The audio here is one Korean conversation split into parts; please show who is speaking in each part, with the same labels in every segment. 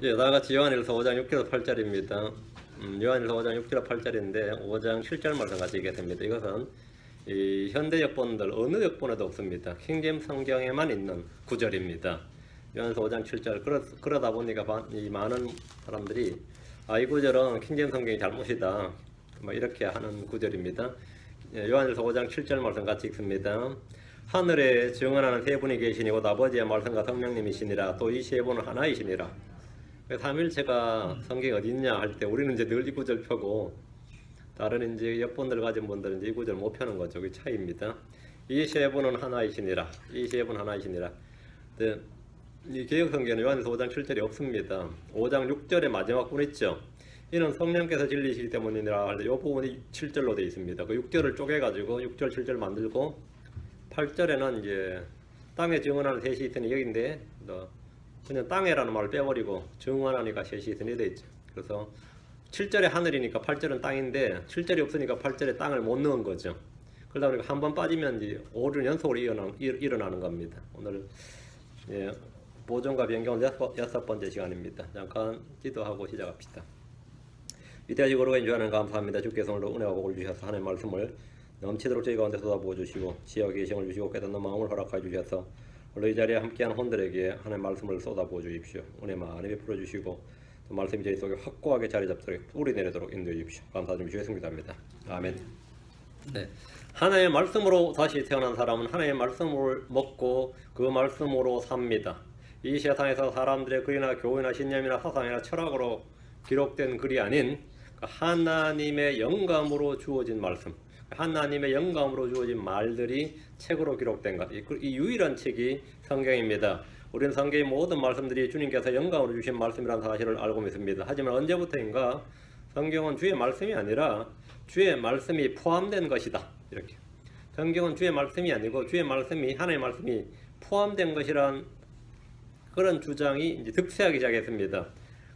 Speaker 1: 예, 다같이 요한일서 5장 6절에서 8절입니다. 요한일서 5장 6절 8절인데 5장 7절 말씀 같이 읽겠습니다. 이것은 이 현대 역본들 어느 역본에도 없습니다. 킹제임스 성경에만 있는 구절입니다. 요한일서 5장 7절. 그러다 보니까 이 많은 사람들이 이 구절은 킹제임스 성경이 잘못이다, 뭐 이렇게 하는 구절입니다. 요한일서 5장 7절 말씀 같이 읽습니다. 하늘에 증언하는 세 분이 계시니 곧 아버지의 말씀과 성령님이시니라. 또 이 세 분은 하나이시니라. 삼일체가 성경이 어디 있냐 할 때 우리는 이제 늘 이 구절 펴고 다른 이제 역본들 가진 분들은 이제 이 구절 못 펴는 거죠. 그 차이입니다. 이 세 분은 하나이시니라. 이 세 분 하나이시니라. 이 개혁 성경은 요한일서 5장 7절이 없습니다. 5장 6절의 마지막 분 있죠. 이는 성령께서 진리시기 때문이니라 할 때 이 부분이 7절로 되어 있습니다. 그 6절을 쪼개가지고 6절 7절 만들고 8절에는 이제 땅에 증언하는 셋이 있으니 여기인데 그냥 땅에라는 말을 빼버리고 증언하니까 셋이 있으니 되어 있죠. 그래서 7절에 하늘이니까 8절은 땅인데 7절이 없으니까 8절에 땅을 못 넣은 거죠. 그러다 보니까 한 번 빠지면 이제 5일 연속으로 일어나는 겁니다. 오늘 보존과 변경은 6번째 시간입니다. 잠깐 기도하고 시작합시다. 위대하시고 거룩하신 주 하나님 감사합니다. 주께서 오늘도 은혜와 복을 주셔서 하나님의 말씀을 넘치도록 저희 가운데 쏟아부어 주시고 지혜와 계시를 주시고 깨닫는 마음을 허락하여 주셔서 오늘 이 자리에 함께하는 혼들에게 하나님의 말씀을 쏟아부어 주십시오. 은혜 많이 베풀어 주시고 또 말씀이 저희 속에 확고하게 자리 잡도록 뿌리 내리도록 인도해 주십시오. 감사드리며 주의 성기도합니다. 아멘. 네. 하나님의 말씀으로 다시 태어난 사람은 하나님의 말씀을 먹고 그 말씀으로 삽니다. 이 세상에서 사람들의 글이나 교훈이나 신념이나 사상이나 철학으로 기록된 글이 아닌 하나님의 영감으로 주어진 말씀, 하나님의 영감으로 주어진 말들이 책으로 기록된 것, 이 유일한 책이 성경입니다. 우리는 성경의 모든 말씀들이 주님께서 영감으로 주신 말씀이라는 사실을 알고 있습니다. 하지만 언제부터인가 성경은 주의 말씀이 아니라 주의 말씀이 포함된 것이다, 이렇게. 성경은 주의 말씀이 아니고 주의 말씀이, 하나님의 말씀이 포함된 것이란 그런 주장이 이제 득세하기 시작했습니다.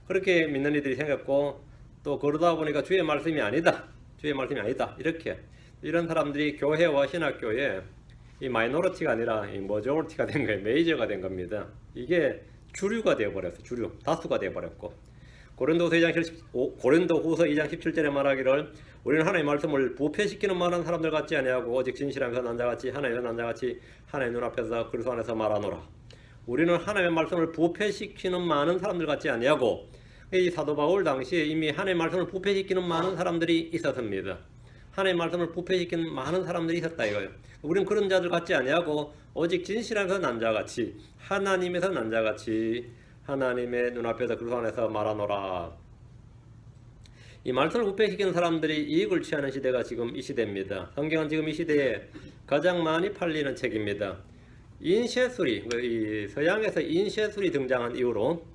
Speaker 1: 그렇게 믿는 이들이 생겼고, 또 그러다 보니까 주의 말씀이 아니다, 주의 말씀이 아니다, 이렇게 이런 사람들이 교회와 신학교에 이 마이너리티가 아니라 이 머저리티가 된 거예요. 메이저가 된 겁니다. 이게 주류가 되어버렸어요. 주류, 다수가 되어버렸고, 고린도후서 2장 17절에 말하기를 우리는 하나님의 말씀을 부패시키는 많은 사람들 같지 아니하고 오직 진실하면서 난자같이 하나님의 난자같이 하나님의 눈앞에서 그리스도 안에서 말하노라. 우리는 하나님의 말씀을 부패시키는 많은 사람들 같지 아니하고, 이 사도 바울 당시에 이미 하나님의 말씀을 부패시키는 많은 사람들이 있었습니다. 하나님의 말씀을 부패시키는 많은 사람들이 있었다 이거예요. 우리는 그런 자들 같지 아니하고 오직 진실하면서 난자같이 하나님에서 난자같이 하나님의 눈앞에서 그리스도 안에서 말하노라. 이 말씀을 부패시키는 사람들이 이익을 취하는 시대가 지금 이 시대입니다. 성경은 지금 이 시대에 가장 많이 팔리는 책입니다. 인쇄술이, 이 서양에서 인쇄술이 등장한 이후로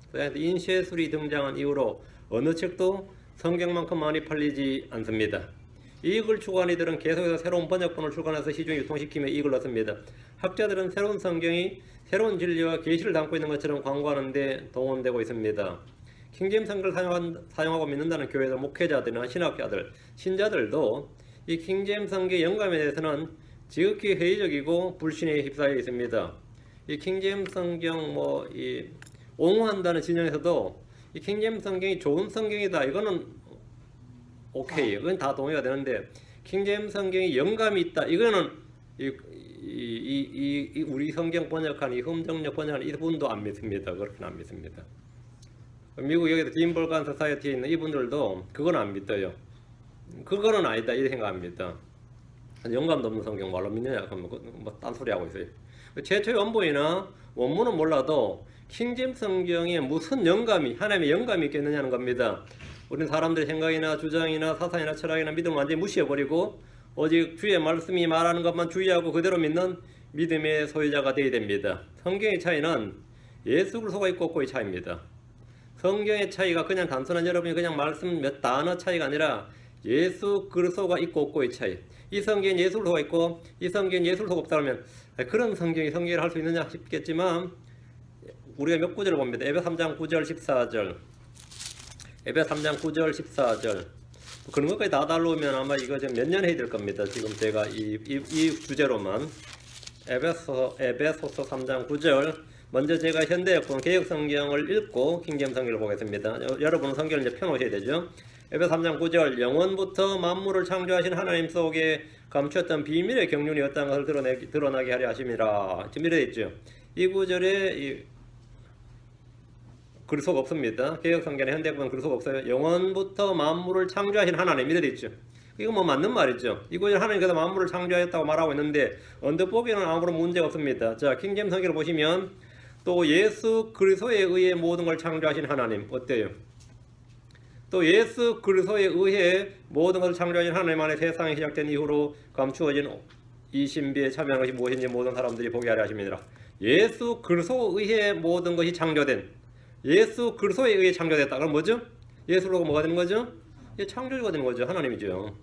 Speaker 1: 어느 책도 성경만큼 많이 팔리지 않습니다. 이익을 추구하는 이들은 계속해서 새로운 번역본을 출간해서 시중에 유통시키며 이익을 얻습니다. 학자들은 새로운 성경이 새로운 진리와 계시를 담고 있는 것처럼 광고하는 데 동원되고 있습니다. 킹제임스 성경을 사용하고 믿는다는 교회들, 목회자들이나 신학자들, 신자들도 이 킹제임스 성경의 영감에 대해서는 지극히 회의적이고 불신에 휩싸여 있습니다. 이 킹제임스 성경 옹호한다는 진영에서도 이 킹제임스 성경이 좋은 성경이다, 이거는 오케이, 이건 다 동의가 되는데, 킹제임스 성경이 영감이 있다, 이거는 우리 성경 번역한 이 흠정력 번역한 이분도 안 믿습니다. 그렇게는 안 믿습니다. 미국 여기도 딘볼간 소사이어티에 있는 이분들도 그건 안 믿어요. 그거는 아니다, 이렇게 생각합니다. 영감도 없는 성경 말로 믿느냐? 그럼 딴소리 하고 있어요. 최초의 원본이나 원문은 몰라도 킹제임스 성경에 무슨 영감이, 하나님의 영감이 있겠느냐는 겁니다. 우리는 사람들의 생각이나 주장이나 사상이나 철학이나 믿음을 완전히 무시해버리고 오직 주의 말씀이 말하는 것만 주의하고 그대로 믿는 믿음의 소유자가 되어야 됩니다. 성경의 차이는 예수 그리스도가 있고 없고의 차이입니다. 성경의 차이가 그냥 단순한 여러분이 그냥 말씀 몇 단어 차이가 아니라 예수 그리스도가 있고 없고의 차이. 이 성경에 예수 그리스도가 있고 이 성경에 예수 그리스도가 없다 그러면 그런 성경이 성경을 할 수 있느냐 싶겠지만, 우리가 몇 구절을 봅니다. 에베소 3장 9절 14절, 에베소 3장 9절 14절, 그런 것까지 다 달라오면 아마 이거 몇 년 해야 될 겁니다. 지금 제가 이 주제로만 에베소서 3장 9절, 먼저 제가 현대역본 개역성경을 읽고 킹제임스 성경을 보겠습니다. 여러분은 성경을 이제 펴놓으셔야 되죠. 에베소 3장 9절 영원부터 만물을 창조하신 하나님 속에 감추었던 비밀의 경륜이 어떤 것을 드러나게 하려 하심이라. 지금 이래 있죠. 이 구절에 글속 없습니다. 개역성경에 현대역본 글속 없어요. 영원부터 만물을 창조하신 하나님 이래 있죠. 이거 뭐 맞는 말이죠. 이 구절 하나님께서 만물을 창조하였다고 말하고 있는데 언뜻 보기에는 아무런 문제가 없습니다. 자, 킹제임스 성경을 보시면 또 예수 그리스도에 의해 모든 걸 창조하신 하나님 어때요? 또 예수 그리스도에 의해 모든 것을 창조하신 하나님 안에 세상이 시작된 이후로 감추어진 이 신비에 참여한 것이 무엇인지 모든 사람들이 보게 하려 하십니다. 예수 그리스도에 의해 모든 것이 창조된, 예수 그리스도에 의해 창조됐다. 그럼 뭐죠? 예수로가 뭐가 되는 거죠? 창조주가 되는 거죠. 하나님이죠.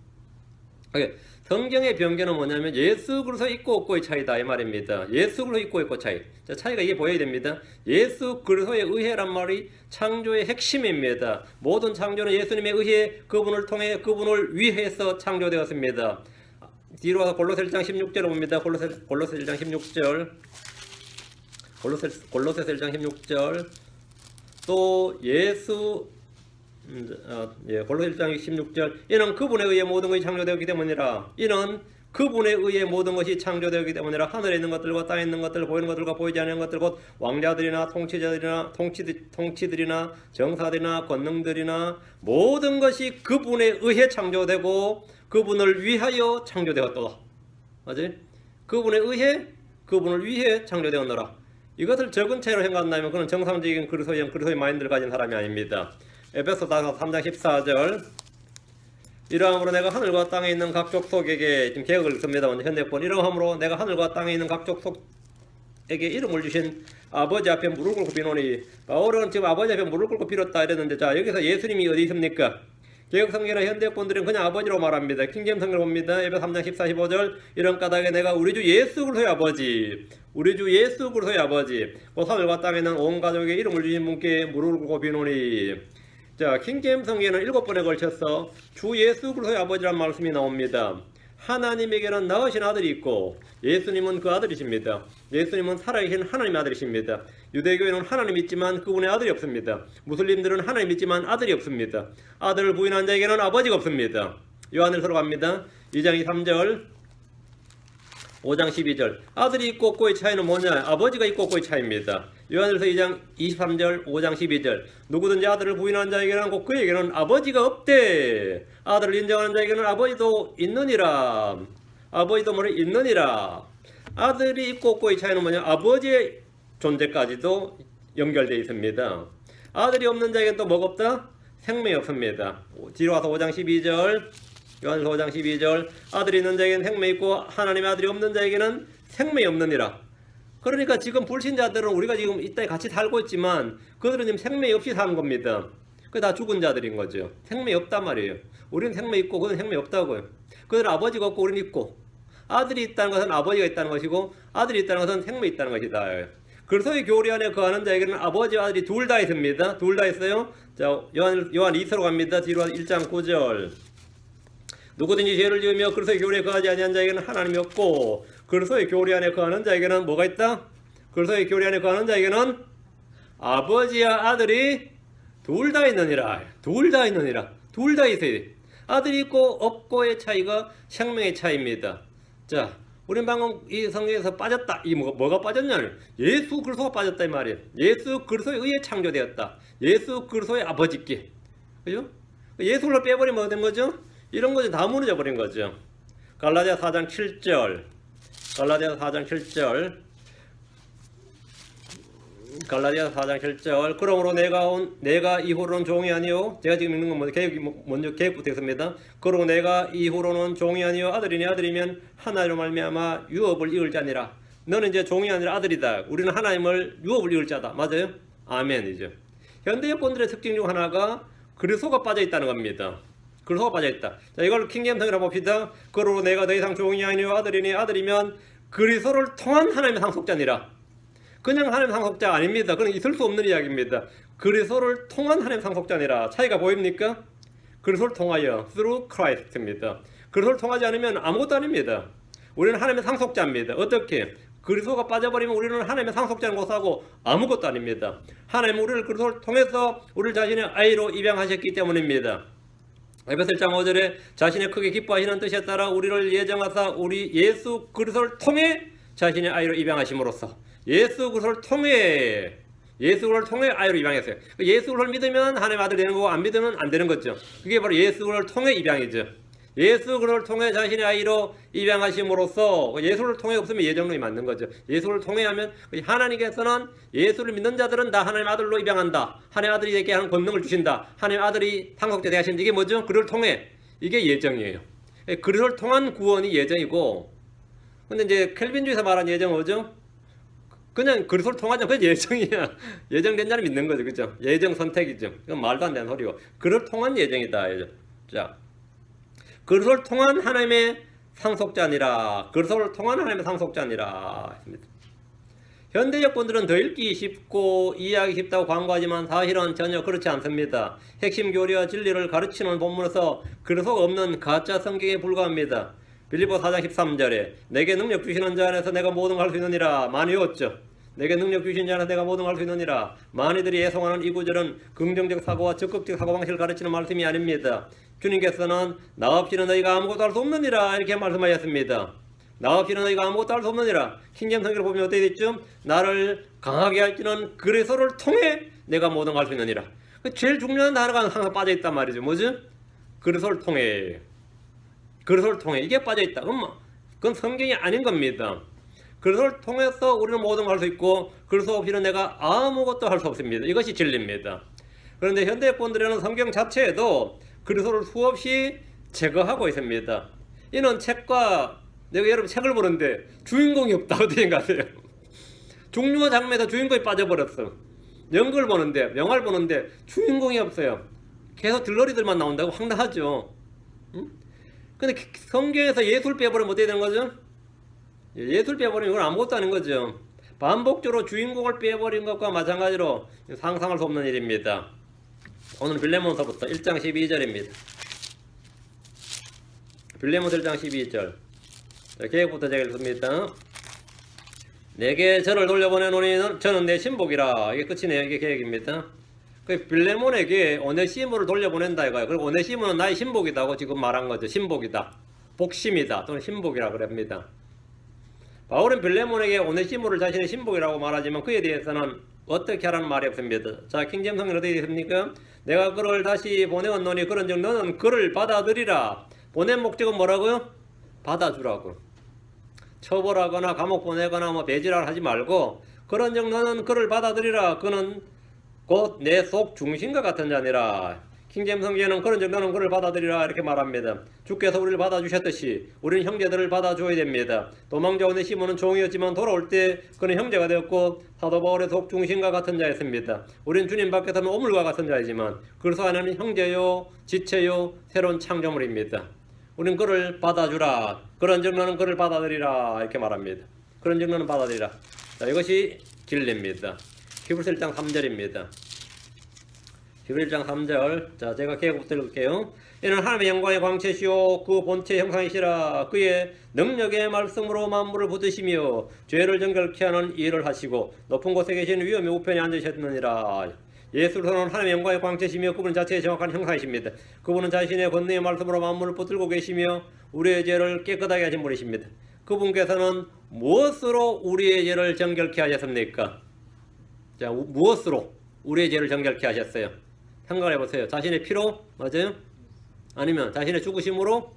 Speaker 1: 성경의 변경은 뭐냐면 예수 그리스도 있고 없고의 차이다 이 말입니다. 예수 그리스도 있고 없고 차이. 자, 차이가 이게 보여야 됩니다. 예수 그리스도에 의해란 말이 창조의 핵심입니다. 모든 창조는 예수님에 의해 그분을 통해 그분을 위해서 창조되었습니다. 뒤로 와서 골로새 1장 16절을 봅니다. 골로새 1장 16절. 골로새 1장 16절. 또 예수 골로새 1장 16절 이는 그분에 의해 모든 것이 창조되었기 때문이라. 이는 그분에 의해 모든 것이 창조되었기 때문이라. 하늘에 있는 것들과 땅에 있는 것들, 보이는 것들과 보이지 않는 것들, 곧 왕자들이나 통치자들이나 통치들이나 정사들이나 권능들이나 모든 것이 그분에 의해 창조되고 그분을 위하여 창조되었도다. 맞지? 그분을 위해 창조되었노라. 이것을 적은 채로 생각한다면 그는 정상적인 그리스도의 마인드를 가진 사람이 아닙니다. 에베소 3장 14절 이러함으로 내가 하늘과 땅에 있는 각 족속에게 지금 개혁을 씁니다. 현대권 이러함으로 내가 하늘과 땅에 있는 각 족속에게 이름을 주신 아버지 앞에 무릎 꿇고 비노니. 바울은 지금 아버지 앞에 무릎 꿇고 빌었다 이랬는데 자 여기서 예수님이 어디 있습니까? 개혁성경이나 현대권들은 그냥 아버지로 말합니다. 킹제임스 성경을 봅니다. 에베소 3장 14, 15절 이런 까닭에 내가 우리 주 예수 그리스도의 아버지 곧 하늘과 땅에 있는 온 가족에게 이름을 주신 분께 무릎을 꿇고 비노니. 자, 킹제임스 성경에는 7번에 걸쳐서 주 예수 그리스도의 아버지란 말씀이 나옵니다. 하나님에게는 낳으신 아들이 있고 예수님은 그 아들이십니다. 예수님은 살아계신 하나님의 아들이십니다. 유대교에는 하나님 있지만 그분의 아들이 없습니다. 무슬림들은 하나님 있지만 아들이 없습니다. 아들을 부인한 자에게는 아버지가 없습니다. 요한일서로 갑니다. 2장 3절 5장 12절 아들이 있고 없고의 차이는 뭐냐? 아버지가 있고 없고의 차이입니다. 요한일서 2장 23절 5장 12절 누구든지 아들을 부인하는 자에게는 곧 그에게는 아버지가 없대. 아들을 인정하는 자에게는 아버지도 있느니라. 아들이 있고 없고의 차이는 뭐냐? 아버지의 존재까지도 연결되어 있습니다. 아들이 없는 자에게는 또 뭐가 없다? 생명이 없습니다. 뒤로 와서 5장 12절 요한일서 5장 12절 아들이 있는 자에게는 생명이 있고 하나님의 아들이 없는 자에게는 생명이 없느니라. 그러니까 지금 불신자들은 우리가 지금 이 땅에 같이 살고 있지만 그들은 지금 생명이 없이 사는 겁니다. 그게 다 죽은 자들인 거죠. 생명이 없단 말이에요. 우리는 생명이 있고 그들은 생명이 없다고요. 그들은 아버지가 없고 우리는 있고 아들이 있다는 것은 아버지가 있다는 것이고 아들이 있다는 것은 생명이 있다는 것이다. 그리스도의 교리 안에 거하는 자에게는 아버지와 아들이 둘 다 있습니다. 둘 다 있어요. 자, 요한 2서로 갑니다. 뒤로 1장 9절 누구든지 죄를 지으며 그리스도의 교리에 거하지 아니한 자에게는 하나님이 없고 그리스도의 교리 안에 거하는 자에게는 뭐가 있다? 그리스도의 교리 안에 거하는 자에게는 아버지와 아들이 둘 다 있느니라. 둘 다 있어야 돼. 아들이 있고 없고의 차이가 생명의 차이입니다. 자, 우리는 방금 이 성경에서 빠졌다. 이 뭐가 빠졌냐면 예수 그리스도가 빠졌다 이 말이에요. 예수 그리스도에 의해 창조되었다. 예수 그리스도의 아버지께. 그죠? 예수를 빼버리면 뭐가 된 거죠? 이런 것이 다 무너져 버린 거죠. 갈라디아 4장 7절 그러므로 내가 이후로는 종이 아니요 제가 지금 읽는 건 먼저 계획부터 했습니다. 그러고 내가 이후로는 종이 아니요 아들이면 하나님으로 말미암아 유업을 이을 자니라. 너는 이제 종이 아니라 아들이다. 우리는 하나님을 유업을 이을 자다. 맞아요? 아멘이죠. 현대여권들의 특징 중 하나가 그리스도가 빠져 있다는 겁니다. 그리스도가 빠져 있다. 자, 이걸 킹제임스 성경으로 봅시다. 그러고 내가 더 이상 종이 아니요 아들이면 그리스도를 통한 하나님의 상속자니라. 그냥 하나님의 상속자 아닙니다. 그건 있을 수 없는 이야기입니다. 그리스도를 통한 하나님의 상속자니라. 차이가 보입니까? 그리스도를 통하여 through Christ입니다. 그리스도를 통하지 않으면 아무것도 아닙니다. 우리는 하나님의 상속자입니다. 어떻게? 그리스도가 빠져버리면 우리는 하나님의 상속자는 못하고 아무것도 아닙니다. 하나님은 우리를 그리스도를 통해서 우리를 자신의 아이로 입양하셨기 때문입니다. 에베소 1장 5절에 자신의 크게 기뻐하시는 뜻에 따라 우리를 예정하사 우리 예수 그리스도를 통해 자신의 아이로 입양하심으로써 예수 그리스도를 통해 아이로 입양했어요. 예수 그리스도를 믿으면 하나님의 아들이 되는 거고 안 믿으면 안 되는 거죠. 그게 바로 예수 그리스도를 통해 입양이죠. 예수 그리스도를 통해 자신의 아이로 입양하심으로써 예수를 통해 없으면 예정론이 맞는 거죠. 예수를 통해 하면 하나님께서는 예수를 믿는 자들은 다 하나님의 아들로 입양한다. 하나님의 아들이 되게 하는 권능을 주신다. 하나님의 아들이 상속자 되하신다. 이게 뭐죠? 그를 통해. 이게 예정이에요. 그를 통한 구원이 예정이고, 근데 이제 켈빈주의에서 말하는 예정은 뭐죠? 그냥 그리스도를 통하자. 그게 예정이야. 예정된 자를 믿는 거죠. 그죠? 예정 선택이죠. 이건 말도 안 되는 소리고. 그를 통한 예정이다. 자, 그리스도를 통한 하나님의 상속자니라. 그리스도를 통한 하나님의 상속자니라 했습니다. 현대적 분들은 더 읽기 쉽고 이해하기 쉽다고 광고하지만 사실은 전혀 그렇지 않습니다. 핵심 교리와 진리를 가르치는 본문에서 그리스도가 없는 가짜 성경에 불과합니다. 빌립보 4장 13절에 내게 능력 주시는 자 안에서 내가 모든 걸 할 수 있느니라. 많이 외웠죠. 내게 능력 주신 자 안에서 내가 모든 걸 할 수 있느니라. 많이들이 애송하는 이 구절은 긍정적 사고와 적극적 사고방식을 가르치는 말씀이 아닙니다. 주님께서는 나 없이는 너희가 아무것도 할 수 없느니라 이렇게 말씀하셨습니다. 나 없이는 너희가 아무것도 할 수 없느니라. 킹제임스 성경을 보면 어떻게 됐죠? 나를 강하게 할지는 그리스도를 통해 내가 모든 걸 할 수 있느니라. 제일 중요한 단어가 항상 빠져있단 말이죠. 뭐죠? 그리스도를 통해. 그리스도를 통해. 이게 빠져있다. 그건 성경이 아닌 겁니다. 그리스도를 통해서 우리는 모든 걸 할 수 있고 그리스도 없이는 내가 아무것도 할 수 없습니다. 이것이 진리입니다. 그런데 현대분들은 성경 자체에도 그리스도를 수없이 제거하고 있습니다. 이는 책과 내가 여러분 책을 보는데 주인공이 없다. 어떻게 생각하세요? 종류와 장면에서 주인공이 빠져버렸어. 연극을 보는데 영화를 보는데 주인공이 없어요. 계속 들러리들만 나온다고 황당하죠. 응? 근데 성경에서 예수를 빼버리면 어떻게 되는 거죠? 예수를 빼버리면 이건 아무것도 아닌 거죠. 반복적으로 주인공을 빼버린 것과 마찬가지로 상상할 수 없는 일입니다. 오늘 빌레몬서부터 1장 12절입니다. 빌레몬서 1장 12절. 자, 계획부터 제가 읽습니다. 내게 저를 돌려보내노니 저는 내 신복이라. 이게 끝이네요. 이게 계획입니다. 그 빌레몬에게 오네시모를 돌려보낸다 이거예요. 그리고 오네시모는 나의 신복이다고 지금 말한 거죠. 신복이다. 복심이다. 또는 신복이라 그럽니다. 바울은 빌레몬에게 오네시모를 자신의 신복이라고 말하지만 그에 대해서는 어떻게 하라는 말이 없습니다. 자, 킹제임스 성경은 어떻게 되십니까? 내가 그를 다시 보내었노니 그런즉 너는 그를 받아들이라. 보낸 목적은 뭐라고요? 받아주라고. 처벌하거나 감옥 보내거나 배제를 하지 말고 그런즉 너는 그를 받아들이라. 그는 곧 내 속 중심과 같은 자니라. 킹제임스 성경에는 그런즉 너는 그를 받아들이라 이렇게 말합니다. 주께서 우리를 받아주셨듯이 우리는 형제들을 받아줘야 됩니다. 도망자 오네시모는 종이었지만 돌아올 때 그는 형제가 되었고 사도 바울의 속 중심과 같은 자였습니다. 우리는 주님 밖에서는 오물과 같은 자이지만 그리스도 안에는 형제요 지체요 새로운 창조물입니다. 우리는 그를 받아주라. 그런즉 너는 그를 받아들이라 이렇게 말합니다. 그런즉 너는 받아들이라. 자, 이것이 진리입니다. 히브리서 1장 3절입니다. 히브리서 1장 3절. 자, 제가 계획부터 읽을게요. 이는 하나님의 영광의 광채시오 그 본체 형상이시라. 그의 능력의 말씀으로 만물을 붙드시며 죄를 정결케 하는 일을 하시고 높은 곳에 계신 위엄의 우편에 앉으셨느니라. 예수로서는 하나님의 영광의 광채시며 그분 자체의 정확한 형상이십니다. 그분은 자신의 권능의 말씀으로 만물을 붙들고 계시며 우리의 죄를 깨끗하게 하신 분이십니다. 그분께서는 무엇으로 우리의 죄를 정결케 하셨습니까? 자, 무엇으로 우리의 죄를 정결케 하셨어요? 생각을 해보세요. 자신의 피로? 맞아요? 아니면 자신의 죽으심으로?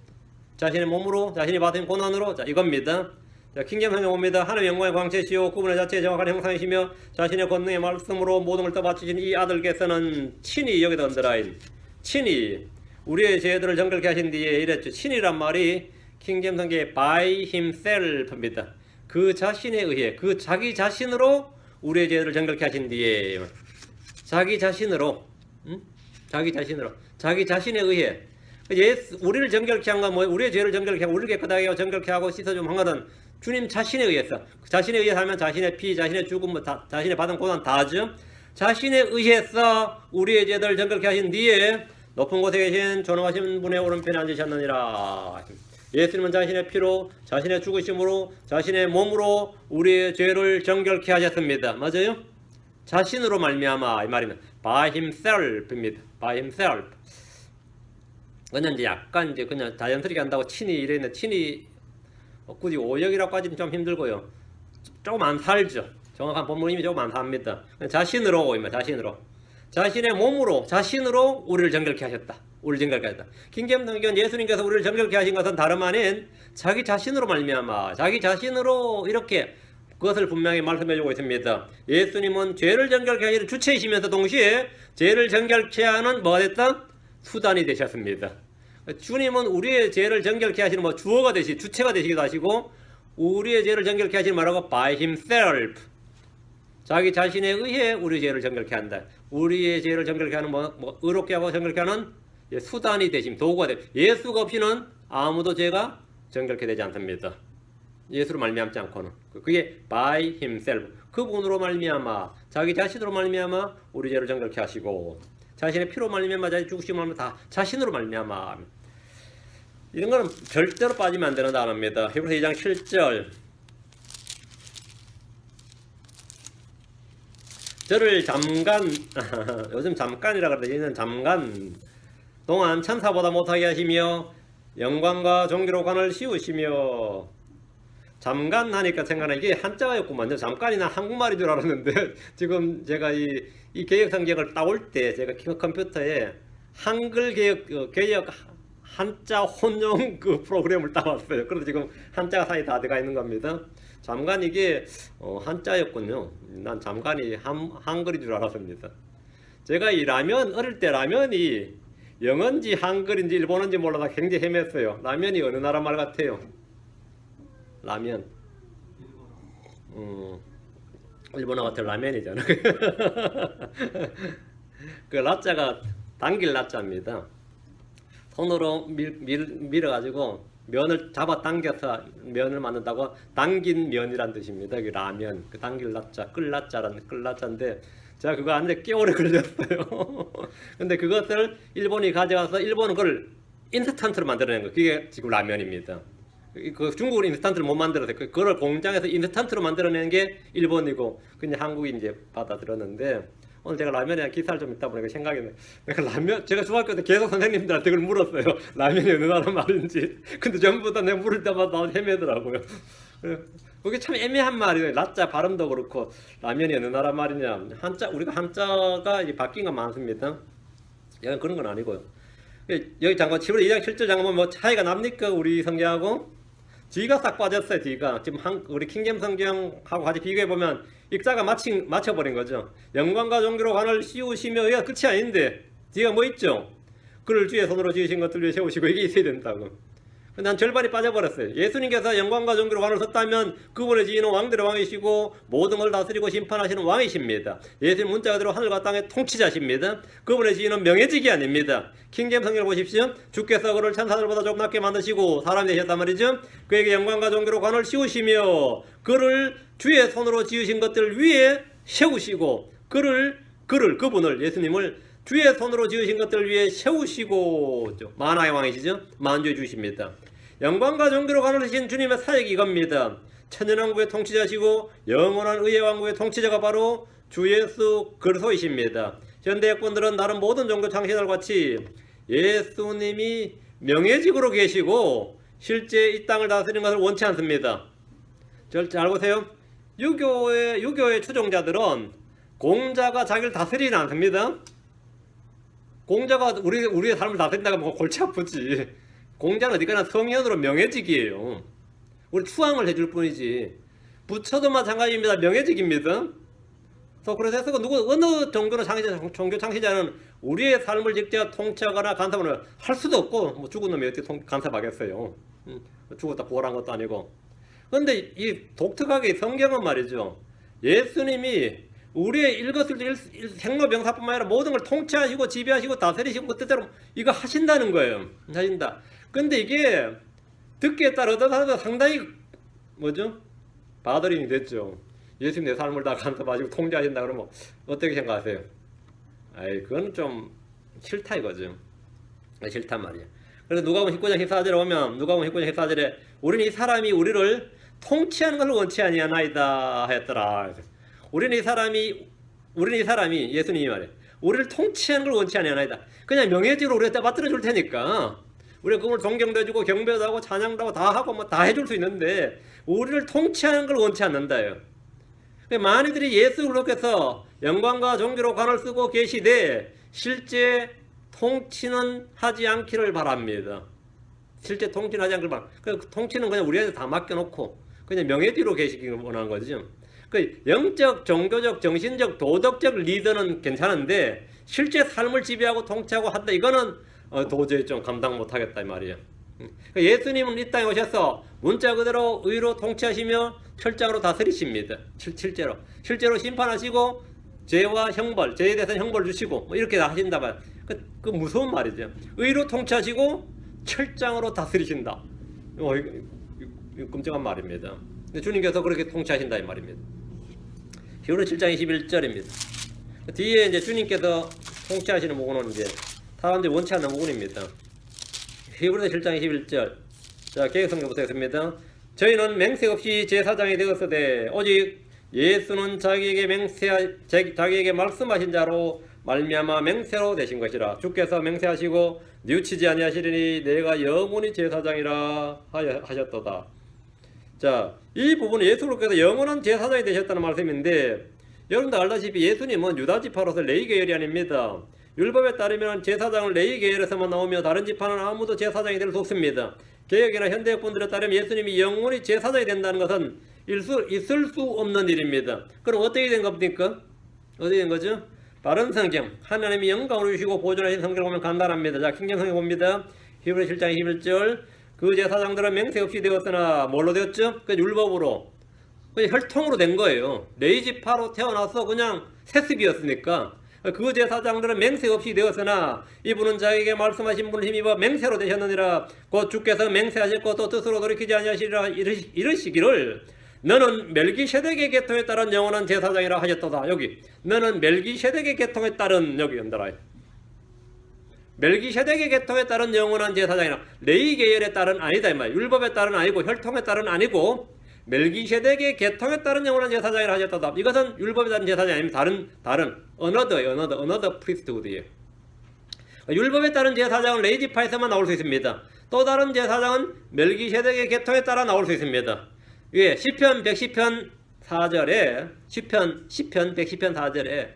Speaker 1: 자신의 몸으로? 자신이 받은 고난으로? 자, 이겁니다. 자, 킹제임스 성경 봅니다. 하나님의 영광의 광채시오 그분의 자체의 정확한 형상이시며 자신의 권능의 말씀으로 모든 걸 떠받치신 이 아들께서는 친히 여기다 언더라인 친히 우리의 죄들을 정결케 하신 뒤에 이랬죠. 친이란 말이 킹제임스 성경의 by himself입니다. 그 자신에 의해 그 자기 자신으로 우리의 죄를 정결케 하신 뒤에 자기 자신으로 자기 자신에 의해 우리를 정결케 한 건 뭐예요? 우리의 죄를 정결케 하고 우리를 깨끗하게 하고 정결케 하고 씻어주면 한 것은 주님 자신에 의해서 자신에 의해서 하면 자신의 피, 자신의 죽음, 자신의 받은 고난 다 하죠. 자신에 의해서 우리의 죄들을 정결케 하신 뒤에 높은 곳에 계신 존엄하신 분의 오른편에 앉으셨느니라. 예수님은 자신의 피로, 자신의 죽으심으로, 자신의 몸으로 우리의 죄를 정결케 하셨습니다. 맞아요? 자신으로 말미암아 이 말이면 by himself입니다. by himself. 그냥 이제 약간 이제 그냥 자연스럽게 한다고 친히 이랬는데 친히 굳이 오역이라고 하기는 좀 힘들고요. 조금 안 살죠. 정확한 본문임이 조금 안 삽니다. 자신으로 자신으로. 자신의 몸으로 자신으로 우리를 정결케 하셨다. 우리를 정결케 하셨다. 킹제임성경은 예수님께서 우리를 정결케 하신 것은 다름 아닌 자기 자신으로 말미암아 자기 자신으로 이렇게 그것을 분명히 말씀해주고 있습니다. 예수님은 죄를 정결케 하시는 주체이시면서 동시에 죄를 정결케 하는 뭐가 됐다? 수단이 되셨습니다. 주님은 우리의 죄를 정결케 하시는 뭐 주어가 되시 주체가 되시기도 하시고 우리의 죄를 정결케 하시는 말하고 by himself 자기 자신에 의해 우리 죄를 정결케 한다. 우리의 죄를 정결케 하는 뭐 의롭게 하고 정결케 하는 수단이 되심 도구가 돼. 예수가 없이는 아무도 죄가 정결케 되지 않습니다. 예수로 말미암지 않고는 그게 by himself 그분으로 말미암아 자기 자신으로 말미암아 우리 죄를 정결케 하시고 자신의 피로 말미암아 자기 죽으심으로 말미암아 다 자신으로 말미암아 이런 거는 절대로 빠지면 안 되는 단어입니다. 히브리서 2장 7절 저를 잠깐 요즘 잠깐이라 그러는데 얘는 잠깐 동안 천사보다 못하게 하시며 영광과 존귀로관을 씌우시며 잠깐 하니까 생각나 이게 한자였구만요. 잠깐이나 한국말인 줄 알았는데 지금 제가 이 개혁 성경을 따올 때 제가 컴퓨터에 한글 개혁 한자 혼용 그 프로그램을 따왔어요. 그래서 지금 한자가 사이 다 들어가 있는 겁니다. 잠깐 이게 한자였군요. 난 잠깐이 한글인 줄 알았습니다. 제가 이 라면 어릴 때 라면이 영어인지 한글인지 일본어인지 몰라서 굉장히 헤맸어요. 라면이 어느 나라 말 같아요? 라면. 일본어 같은 라면이잖아. 그 라자가 당길 라자입니다. 손으로 밀어가지고 면을 잡아 당겨서 면을 만든다고 당긴 면이란 뜻입니다. 그 라면, 그 당길 라자, 끌 라자라는 끌 라자인데 제가 그거 안에 꽤 오래 걸렸어요. 근데 그것을 일본이 가져와서 일본은 그걸 인스턴트로 만들어낸 거. 그게 지금 라면입니다. 그 중국은 인스턴트를 못 만들어서 그걸 공장에서 인스턴트로 만들어낸 게 일본이고 그냥 한국이 이제 받아들였는데 오늘 제가 라면에 대한 기사를 좀 읽다 보니까 생각이 나요. 내가 라면 제가 중학교 때 계속 선생님들한테 그걸 물었어요. 라면이 어느 나라 말인지. 근데 전부 다 내가 물을 때마다 헤매더라고요. 그게 참 애매한 말이에요. 라자 발음도 그렇고 라면이 어느 나라 말이냐. 한자 우리가 한자가 이제 바뀐 건 많습니다. 여기 그런 건 아니고요. 여기 잠깐 히브리 2장 7절 잠깐 뭐 차이가 납니까 우리 성경하고? 뒤가 싹 빠졌어요. 뒤가 지금 우리 킹제임 성경하고 같이 비교해 보면 읽자가 맞춰버린 거죠. 영광과 존귀로 관을 씌우시며 이게 끝이 아닌데 뒤가 뭐 있죠? 그를 주의 손으로 지으신 것들 위해 세우시고 이게 있어야 된다고. 난 절반이 빠져버렸어요. 예수님께서 영광과 존귀로 관을 섰다면 그분의 지인은 왕들의 왕이시고 모든 걸 다스리고 심판하시는 왕이십니다. 예수님 문자 그대로 하늘과 땅의 통치자십니다. 그분의 지인은 명예직이 아닙니다. 킹제임 성경을 보십시오. 주께서 그를 천사들보다 조금 낮게 만드시고 사람이 되셨단 말이죠. 그에게 영광과 존귀로 관을 씌우시며 그를 주의 손으로 지으신 것들 위에 세우시고 그분을 예수님을 주의 손으로 지으신 것들 위에 세우시고 만화의 왕이시죠. 만주해 주십니다. 영광과 존귀로 관을 하신 주님의 사역이 이겁니다. 천년왕국의 통치자시고 영원한 의의 왕국의 통치자가 바로 주 예수 그리스도이십니다. 현대 역본들은 다른 모든 종교 창시자들 같이 예수님이 명예직으로 계시고 실제 이 땅을 다스리는 것을 원치 않습니다. 잘 보세요. 유교의 추종자들은 공자가 자기를 다스리지 않습니다. 공자가 우리의 삶을 다스린다고 뭐 골치 아프지. 공자는 어디가나 성현으로 명예직이에요. 우리 추앙을 해줄 뿐이지. 부처도 마찬가지입니다. 명예직입니다. 그래서 어느 종교 창시자는 우리의 삶을 직접 통치하거나 간섭을 할 수도 없고 뭐 죽은 놈이 어떻게 간섭하겠어요. 죽었다 부활한 것도 아니고. 그런데 이 독특하게 성경은 말이죠. 예수님이 우리의 생로병사뿐만 아니라 모든 걸 통치하시고 지배하시고 다스리시고 그 뜻대로 이거 하신다는 거예요. 하신다. 근데 이게 듣기에 따라 어떤 사람도 상당히 바더링이 됐죠. 예수님 내 삶을 다 간섭하시고 통제하신다 그러면 어떻게 생각하세요? 그건 좀 싫다 이거죠. 싫단 말이야. 그래서 누가복음 19장 14절에 보면 누가복음 19장 14절에 우리는 이 사람이 우리를 통치하는 것을 원치 아니하나이다 하였더라. 우리는 이 사람이 예수님이 말해. 우리를 통치하는 걸 원치 아니하나이다. 그냥 명예직으로 우리가 빠뜨려 줄 테니까 우리가 그걸 존경도 해주고 경배도 하고 찬양도 하고 다 하고 뭐 다 해줄 수 있는데 우리를 통치하는 걸 원치 않는다요. 많이들이 예수 그리스도께서 영광과 존귀로 관을 쓰고 계시되 실제 통치는 하지 않기를 바랍니다. 실제 통치는 하지 않기를 바랍니다. 그 통치는 그냥 우리한테 다 맡겨놓고 그냥 명예뒤로 계시기를 원하는 거죠. 그 영적, 종교적, 정신적, 도덕적 리더는 괜찮은데 실제 삶을 지배하고 통치하고 한다 이거는 도저히 좀 감당 못하겠다 이 말이에요. 예수님은 이 땅에 오셔서 문자 그대로 의로 통치하시며 철장으로 다스리십니다. 실제로 심판하시고 죄와 형벌, 죄에 대해서는 형벌 주시고 뭐 이렇게 다 하신다 말. 그 무서운 말이죠. 의로 통치하시고 철장으로 다스리신다. 이거 끔찍한 말입니다. 주님께서 그렇게 통치하신다 이 말입니다. 히브리 7장 21절입니다. 뒤에 이제 주님께서 통치하시는 부분은 이제 사람들이 원치 않는 부분입니다. 히브리 7장 21절. 자, 개혁성경부터 했습니다. 저희는 맹세 없이 제사장이 되었으되 오직 예수는 자기에게 말씀하신 자로 말미암아 맹세로 되신 것이라. 주께서 맹세하시고 뉘우치지 아니하시리니 내가 영원히 제사장이라 하셨도다. 자, 이 부분은 예수께서 영원한 제사장이 되셨다는 말씀인데 여러분도 알다시피 예수님은 유다 지파로서 레위 계열이 아닙니다. 율법에 따르면 제사장은 레위 계열에서만 나오며 다른 지파는 아무도 제사장이 될 수 없습니다. 개혁이나 현대적 분들에 따르면 예수님이 영원히 제사장이 된다는 것은 있을 수 없는 일입니다. 그럼 어떻게 된 겁니까? 어떻게 된 거죠? 바른 성경, 하나님이 영광을 주시고 보존하신 성경을 보면 간단합니다. 자, 킹경 성경 봅니다. 히브리 7장 21절. 그 제사장들은 맹세 없이 되었으나 뭘로 되었죠? 그 율법으로. 그냥 혈통으로 된 거예요. 레위 지파로 태어나서 그냥 세습이었으니까. 그 제사장들은 맹세 없이 되었으나 이분은 자기에게 말씀하신 분을 힘입어 맹세로 되셨느니라. 곧 주께서 맹세하셨고 또 뜻으로 돌이키지 아니하시리라 이르시기를 너는 멜기세덱의 계통에 따른 영원한 제사장이라 하셨도다. 여기 너는 멜기세덱의 계통에 따른 여기 연달아 멜기세덱의 계통에 따른 영원한 제사장이라. 레위 계열에 따른 아니다 이 말이야. 율법에 따른 아니고 혈통에 따른 아니고 멜기세덱의 계통에 따른 영원한 제사장이라 하셨다. 이것은 율법에 따른 제사장이 아니면 다른 another priesthood예요. 율법에 따른 제사장은 레위 지파에서만 나올 수 있습니다. 또 다른 제사장은 멜기세덱의 계통에 따라 나올 수 있습니다. 예, 시편 110편 4절에 시편 110편 4절에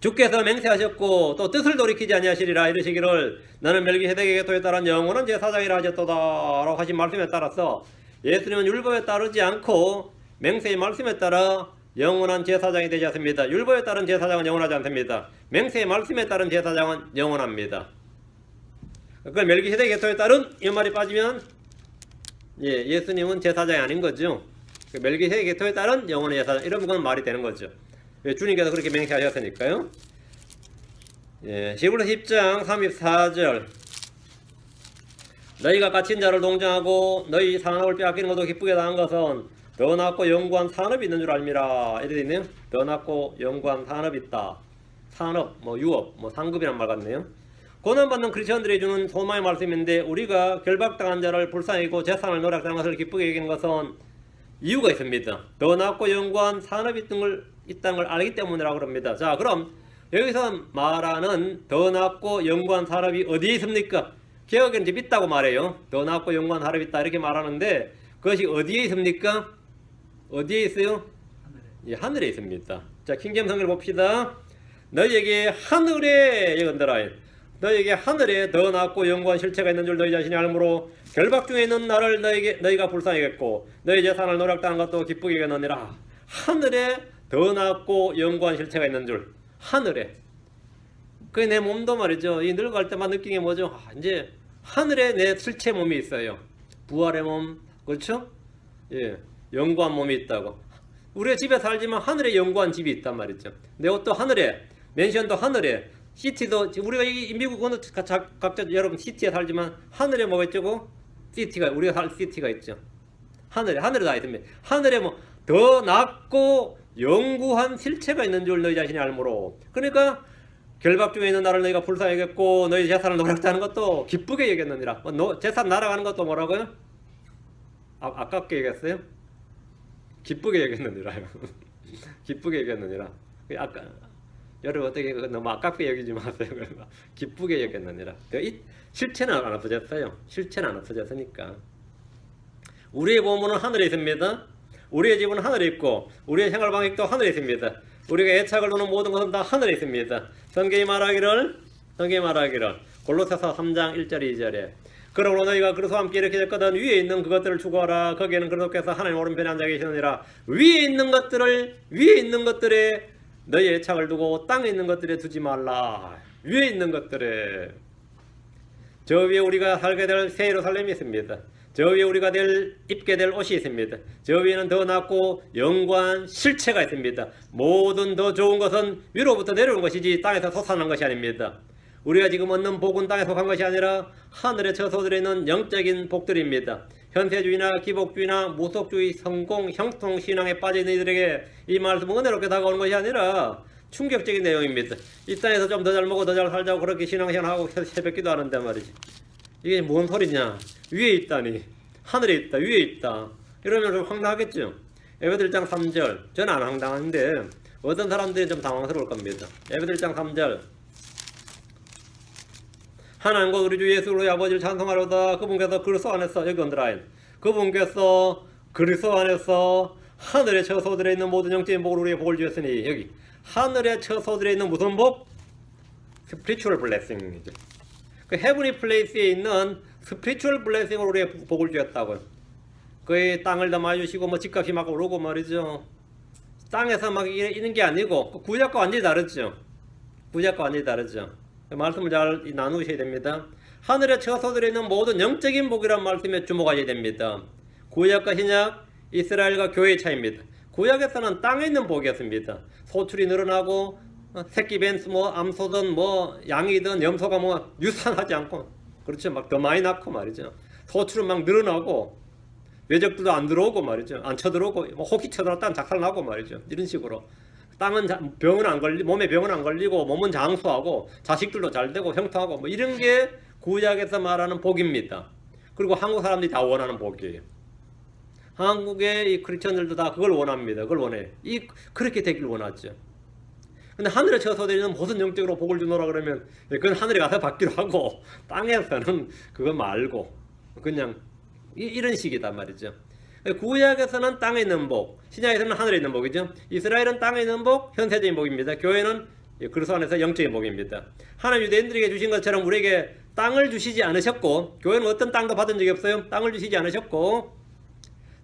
Speaker 1: 주께서 맹세하셨고 또 뜻을 돌이키지 아니하시리라 이르시기를 너는 멜기세덱의 계통에 따른 영원한 제사장이라 하셨도다 라고 하신 말씀에 따라서 예수님은 율법에 따르지 않고 맹세의 말씀에 따라 영원한 제사장이 되지 않습니다. 율법에 따른 제사장은 영원하지 않습니다. 맹세의 말씀에 따른 제사장은 영원합니다. 그 멜기세덱 계통에 따른 이 말이 빠지면 예수님은 제사장이 아닌 거죠. 멜기세덱 계통에 따른 영원한 제사장 이런 건 말이 되는 거죠. 주님께서 그렇게 맹세하셨으니까요. 히브리 10장 34절. 너희가 갇힌 자를 동정하고 너희 산업을 빼앗기는 것도 기쁘게 당한 것은 더 낫고 영구한 산업이 있는 줄 알미라. 이래 있네요. 더 낫고 영구한 산업이 있다. 산업, 유업, 상급이란 말 같네요. 고난받는 크리스천들이 주는 소망의 말씀인데 우리가 결박당한 자를 불쌍히 여기고 재산을 노력당한 것을 기쁘게 여기는 것은 이유가 있습니다. 더 낫고 영구한 산업이 있다는 걸 알기 때문이라고 합니다. 자, 그럼 여기서 말하는 더 낫고 영구한 산업이 어디에 있습니까? 개혁에는 집 있다고 말해요. 더 낫고 영원한 산업이 있다 이렇게 말하는데 그것이 어디에 있습니까? 어디에 있어요? 하늘에 있습니다. 자, 킹제임 성경을 봅시다. 너희에게 하늘에 너희에게 하늘에 더 낫고 영원한 실체가 있는 줄 너희 자신이 알므로 결박 중에 있는 나를 너희가 불쌍히 여겼고 너희 재산을 노력당한 것도 기쁘게 여겼느니라. 하늘에 더 낫고 영원한 실체가 있는 줄. 하늘에. 그게 내 몸도 말이죠. 이 늙어갈 때만 느낀 게 뭐죠? 이제 하늘에 내 실체 몸이 있어요. 부활의 몸, 그렇죠? 예, 영구한 몸이 있다고. 우리가 집에 살지만 하늘에 영구한 집이 있단 말이죠. 내 옷도 하늘에, 맨션도 하늘에, 시티도 우리가 이 미국 어느 각자 여러분 시티에 살지만 하늘에 뭐가 있죠? 시티가 우리가 살 시티가 있죠. 하늘에 다 있습니다. 하늘에 더 낮고 영구한 실체가 있는 줄 너희 자신이 알므로. 그러니까 결박 중에 있는 나를 너희가 불쌍히 여겼고 너희 재산을 노력하는 것도 기쁘게 여겼느니라. 재산 날아가는 것도 뭐라고요? 아깝게 여겼어요? 기쁘게 여겼느니라요. 기쁘게 여겼느니라. 아까 여러분 어떻게 너무 아깝게 여기지 마세요. 기쁘게 여겼느니라. 실체는 안 없어졌어요. 실체는 안 없어졌으니까. 우리의 보물은 하늘에 있습니다. 우리의 집은 하늘에 있고 우리의 생활 방식도 하늘에 있습니다. 우리가 애착을 두는 모든 것은 다 하늘에 있습니다. 성경이 말하기를 골로새서 3장 1절 2절에 그러므로 너희가 그리스도와 함께 이렇게 됐거든 위에 있는 그것들을 추구하라. 거기에는 그리스도께서 하나님 오른편에 앉아 계시느니라. 위에 있는 것들에 너희 애착을 두고 땅에 있는 것들에 두지 말라. 위에 있는 것들에 저 위에 우리가 살게 될 새 예루살렘이 있습니다. 저 위에 우리가 입게 될 옷이 있습니다. 저 위에는 더 낫고 영광 실체가 있습니다. 모든 더 좋은 것은 위로부터 내려온 것이지 땅에서 솟아난 것이 아닙니다. 우리가 지금 얻는 복은 땅에 속한 것이 아니라 하늘에 처소들에 있는 영적인 복들입니다. 현세주의나 기복주의나 무속주의, 성공, 형통 신앙에 빠진 이들에게 이 말씀은 은혜롭게 다가오는 것이 아니라 충격적인 내용입니다. 이 땅에서 좀 더 잘 먹고 더 잘 살자고 그렇게 신앙생활하고 새벽기도 하는데 말이지. 이게 뭔 소리냐? 위에 있다니. 하늘에 있다. 위에 있다. 이러면 좀 황당하겠죠? 에베드 1장 3절. 저는 안 황당한데 어떤 사람들이 좀 당황스러울 겁니다. 에베드 1장 3절. 하나님과 우리 주 예수 그리스도의 아버지를 찬송하려다. 그분께서 그리스도 안에서 여기 언더라인. 그분께서 그리스도 안에서 하늘의 처소들에 있는 모든 영적인 복을 우리에게 복을 주셨으니 여기 하늘의 처소들에 있는 무슨 복? 스피리추얼 블레싱이죠. 그 헤븐리 플레이스에 있는 스피리추얼 블레싱을 우리에게 복을 주셨다고요. 그 땅을 다 많이 주시고 뭐 집값이 막 오르고 말이죠. 땅에서 막 있는 게 아니고 구약과 완전히 다르죠. 구약과 완전히 다르죠. 말씀을 잘 나누셔야 됩니다. 하늘의 처소들에 있는 모든 영적인 복이란 말씀에 주목하셔야 됩니다. 구약과 신약, 이스라엘과 교회의 차이입니다. 구약에서는 땅에 있는 복이었습니다. 소출이 늘어나고 새끼 벤스 뭐 암소든 뭐 양이든 염소가 뭐 유산하지 않고 그렇죠. 막 더 많이 낳고 말이죠. 소출은 막 늘어나고 외적들도 안 들어오고 말이죠. 안 쳐들어오고 뭐 혹이 쳐들어왔다면 작살나고 말이죠. 이런 식으로 땅은 병은 안 걸리 몸에 병은 안 걸리고 몸은 장수하고 자식들도 잘 되고 형통하고 뭐 이런 게 구약에서 말하는 복입니다. 그리고 한국 사람들이 다 원하는 복이에요. 한국의 이 크리스천들도 다 그걸 원합니다. 그걸 원해. 그렇게 되길 원하죠. 근데 하늘에 처소되어 있는 무슨 영적으로 복을 주노라 그러면 그건 하늘에 가서 받기로 하고 땅에서는 그거 말고 그냥 이런 식이단 말이죠. 구약에서는 땅에 있는 복, 신약에서는 하늘에 있는 복이죠. 이스라엘은 땅에 있는 복, 현세적인 복입니다. 교회는 그리스도 안에서 영적인 복입니다. 하나님 유대인들에게 주신 것처럼 우리에게 땅을 주시지 않으셨고 교회는 어떤 땅도 받은 적이 없어요. 땅을 주시지 않으셨고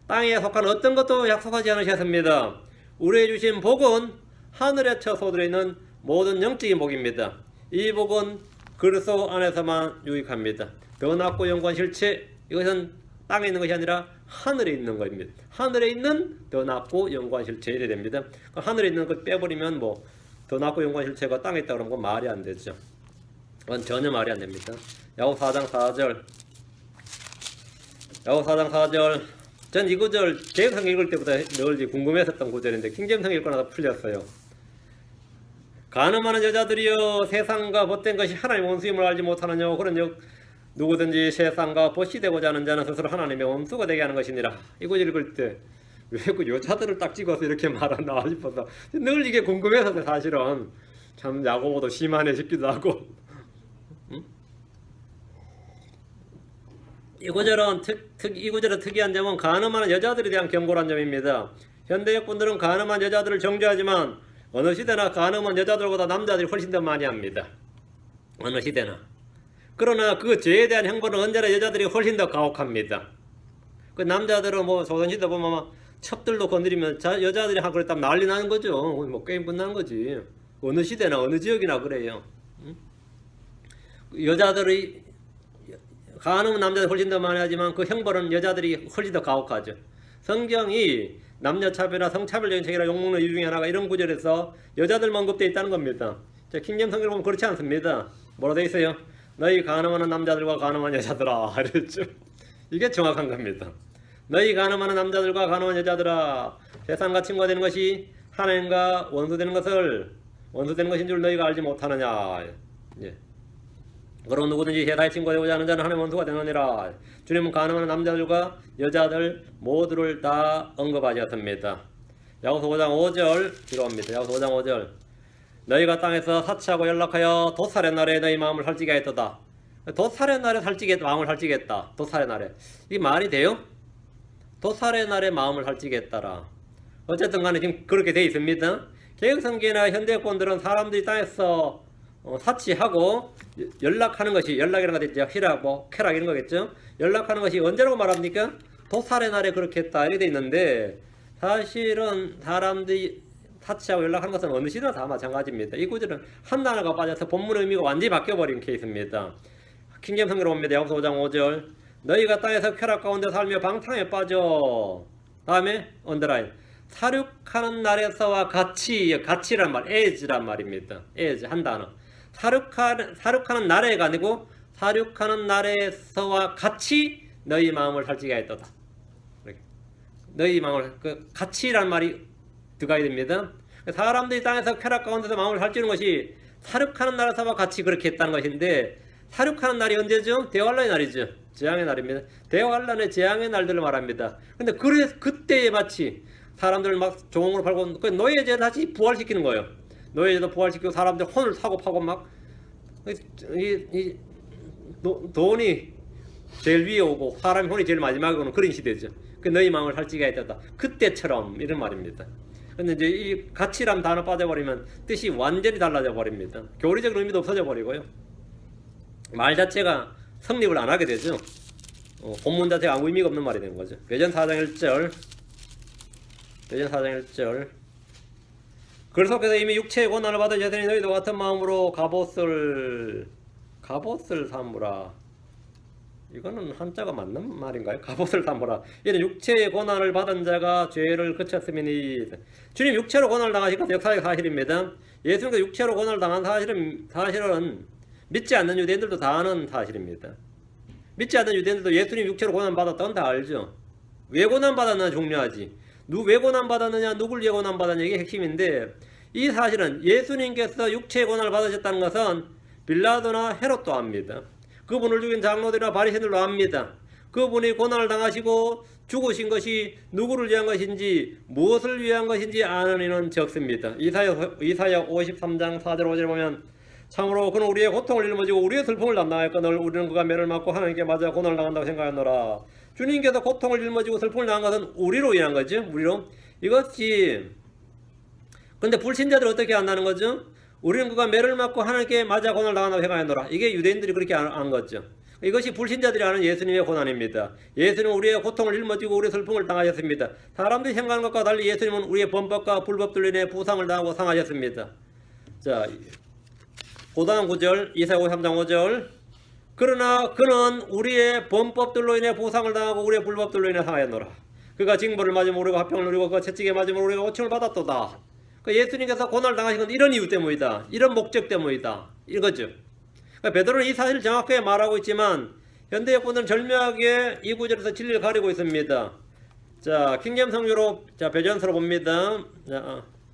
Speaker 1: 땅에 속한 어떤 것도 약속하지 않으셨습니다. 우리에게 주신 복은 하늘의 처소들에 있는 모든 영적인 복입니다. 이 복은 그리스도 안에서만 유익합니다. 더 낫고 영광 실체 이것은 땅에 있는 것이 아니라 하늘에 있는 것입니다. 하늘에 있는 더 낫고 영광 실체 이래 됩니다. 하늘에 있는 것 빼버리면 뭐 더 낫고 영광 실체가 땅에 있다 그러면 그건 말이 안 되죠. 그건 전혀 말이 안 됩니다. 야고보 4장 4절. 야고보 4장 4절. 전 이 구절 개혁성 읽을 때보다 늘 궁금했었던 구절인데 킹제임성 읽고 나서 풀렸어요. 가늠하는 여자들이여 세상과 벗된 것이 하나님의 원수임을 알지 못하느냐. 그런즉 누구든지 세상과 벗이 되고자 하는 자는 스스로 하나님의 원수가 되게 하는 것이니라. 이거 읽을 때 왜 그 여자들을 딱 찍어서 이렇게 말하나 싶어서 늘 이게 궁금해서 사실은 참 야고보도 심하네 싶기도 하고 이 구절은 이 구절의 특이한 점은 가늠하는 여자들에 대한 경고란 점입니다. 현대적 분들은 가늠한 여자들을 정죄하지만 어느 시대나 가늠한 여자들보다 남자들이 훨씬 더 많이 합니다. 어느 시대나. 그러나 그 죄에 대한 형벌은 언제나 여자들이 훨씬 더 가혹합니다. 그 남자들은 뭐 조선시대 보면 막 첩들도 건드리면 여자들이 하고 그랬다면 난리 나는 거죠. 뭐 게임 끝나는 거지. 어느 시대나 어느 지역이나 그래요. 여자들이 가늠은 남자들이 훨씬 더 많이 하지만 그 형벌은 여자들이 훨씬 더 가혹하죠. 성경이 남녀차별이나 성차별적인 책이라 욕먹는 이유 중에 하나가 이런 구절에서 여자들만 언급되어 있다는 겁니다. 킹제임 성경을 보면 그렇지 않습니다. 뭐라 되어 있어요? 너희 가늠하는 남자들과 가늠한 여자들아 이랬죠. 이게 정확한 겁니다. 너희 가늠하는 남자들과 가늠한 여자들아 세상과 친구가 되는 것이 하나님과 원수 되는 것을 원수 되는 것인 줄 너희가 알지 못하느냐. 예. 그러므로 누구든지 세상의 친구가 되고자 하는 자는 하나님의 원수가 되느니라. 주님은 가늠하는 남자들과 여자들 모두를 다 언급하셨습니다. 야고보서 5장 5절 기록합니다. 야고보서 5장 5절. 너희가 땅에서 사치하고 연락하여 도살의 날에 너희 마음을 살찌게 하였도다. 도살의 날에 마음을 살찌게 했다. 도살의 날에. 이게 말이 돼요? 도살의 날에 마음을 살찌게 했다라. 어쨌든 간에 지금 그렇게 돼 있습니다. 개혁성계나 현대권들은 사람들이 땅에서 사치하고 연락하는 것이, 연락이라는 것이 휘락, 쾌락 이런 거겠죠. 연락하는 것이 언제라고 말합니까? 도살의 날에 그렇게 했다 이렇게 돼 있는데, 사실은 사람들이 사치하고 연락하는 것은 어느 시대나 다 마찬가지입니다. 이 구절은 한 단어가 빠져서 본문의 의미가 완전히 바뀌어버린 케이스입니다. 킹제임스 성경으로 봅니다. 야고보서 5장 5절. 너희가 땅에서 쾌락 가운데 살며 방탕에 빠져. 다음에 언더라인. 사륙하는 날에서와 같이, 같이란 말, as란 말입니다. as 한 단어. 사륙하는 날에가 아니고 사륙하는 날에서와 같이 너희 마음을 살찌게 하였도다. 너희 마음을, 같이란 말이 들어가야 됩니다. 사람들이 땅에서 쾌락 가운데서 마음을 살찌는 것이 사륙하는 날에서와 같이 그렇게 했다는 것인데, 사륙하는 날이 언제죠? 대환란의 날이죠. 재앙의 날입니다. 대환란의 재앙의 날들을 말합니다. 근데 그때에 마치 사람들을 막 종으로 팔고 노예제 다시 부활시키는 거예요. 노예제도 부활시키고 사람들 혼을 사고 파고 막 돈이 제일 위에 오고 사람이 혼이 제일 마지막에 오는 그런 시대죠. 그 너희 마음을 살찌게 했다. 그때처럼 이런 말입니다. 근데 이제 이 가치란 단어 빠져버리면 뜻이 완전히 달라져 버립니다. 교리적 의미도 없어져 버리고요. 말 자체가 성립을 안 하게 되죠. 본문 자체가 아무 의미가 없는 말이 되는 거죠. 베전 4장 1절. 베전 4장 1절. 그리스도께서 이미 육체의 고난을 받으셨으니 너희도 같은 마음으로 갑옷을 삼으라. 이거는 한자가 맞는 말인가요? 갑옷을 삼으라. 이는 육체의 고난을 받은 자가 죄를 그쳤음이니. 주님 육체로 고난을 당하신 것은 역사의 사실입니다. 예수님께서 육체로 고난을 당한 사실은 믿지 않는 유대인들도 다 아는 사실입니다. 믿지 않는 유대인들도 예수님 육체로 고난받았다는 다 알죠. 왜 고난받았느냐 중요하지. 왜 고난받았느냐, 누굴 위해 고난받았느냐, 이게 핵심인데, 이 사실은 예수님께서 육체의 고난을 받으셨다는 것은 빌라도나 헤롯도 압니다. 그분을 죽인 장로들이나 바리새인들도 압니다. 그분이 고난을 당하시고 죽으신 것이 누구를 위한 것인지 무엇을 위한 것인지 아는 이는 적습니다. 이사야 53장 4절 5절 보면 참으로 그는 우리의 고통을 짊어지고 우리의 슬픔을 담당하였거늘 우리는 그가 매를 맞고 하나님께 맞아 고난을 당한다고 생각하노라. 주님께서 고통을 짊어지고 슬픔을 당한 것은 우리로 인한 거죠. 우리로. 이것이 근데 불신자들 어떻게 한다는 거죠? 우리는 그가 매를 맞고 하나님께 맞아 고난을 당한다고 생각하노라. 이게 유대인들이 그렇게 안 거죠. 이것이 불신자들이 아는 예수님의 고난입니다. 예수님은 우리의 고통을 짊어지고 우리의 슬픔을 당하셨습니다. 사람들이 생각하는 것과 달리 예수님은 우리의 범법과 불법들로 인해 부상을 당하고 상하셨습니다. 자, 고단 9절, 이사야 53장 5절. 그러나 그는 우리의 범법들로 인해 부상을 당하고 우리의 불법들로 인해 상하였노라. 그가 징벌을 맞으면 우리가 화평을 누리고 그가 채찍에 맞으면 우리가 고침을 받았도다. 예수님께서 고난을 당하신 건 이런 이유 때문이다. 이런 목적 때문이다. 이거죠. 베드로는 이 사실을 정확하게 말하고 있지만 현대 역군들은 절묘하게 이 구절에서 진리를 가리고 있습니다. 자, 킹제임스 성경으로 배전서로 봅니다.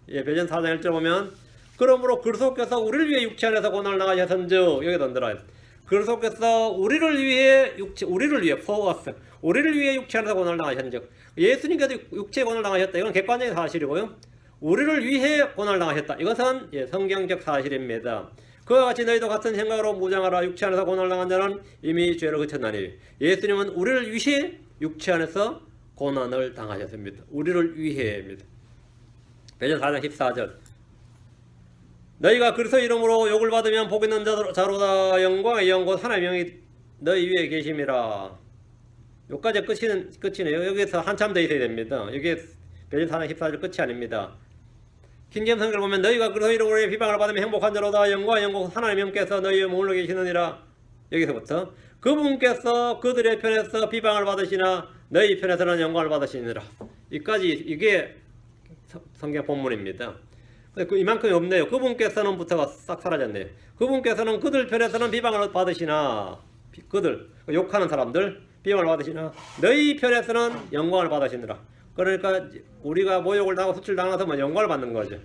Speaker 1: 배전 4장 1절 보면 그러므로 그리스도께서 우리를 위해 육체 안에서 고난을 당하셨은즉 여기 던들어요. 그리스도께서 우리를 위해 육체 안에서 고난을 당하셨은즉 예수님께서 육체에 고난을 당하셨다. 이건 객관적인 사실이고요. 우리를 위해 고난을 당하셨다. 이것은 성경적 사실입니다. 그와 같이 너희도 같은 생각으로 무장하라. 육체 안에서 고난을 당한 자는 이미 죄를 그쳤나니. 예수님은 우리를 위해 육체 안에서 고난을 당하셨습니다. 우리를 위해입니다. 베전 4장 14절. 너희가 그리스도 이름으로 욕을 받으면 복 있는 자로다. 영광의 영곧 하나님의 영이 너희 위에 계심이라. 여기까지 끝이네요. 여기서 한참 더 있어야 됩니다. 이게 베전 4장 14절 끝이 아닙니다. 킹제임스 성경을 보면 너희가 그리스도 이름으로 비방을 받으면 행복한 자로다. 영광의 영곧 하나님의 영께서 너희에 머물러 계시느니라. 여기서부터 그분께서 그들의 편에서 비방을 받으시나 너희 편에서는 영광을 받으시느니라. 이게 성경 본문입니다. 이만큼이 없네요. 그분께서는 부터가 싹 사라졌네요. 그분께서는 그들 편에서는 비방을 받으시나, 그들 욕하는 사람들 비방을 받으시나 너희 편에서는 영광을 받으시느라. 그러니까 우리가 모욕을 당하고 수치를 당해서 영광을 받는 거죠.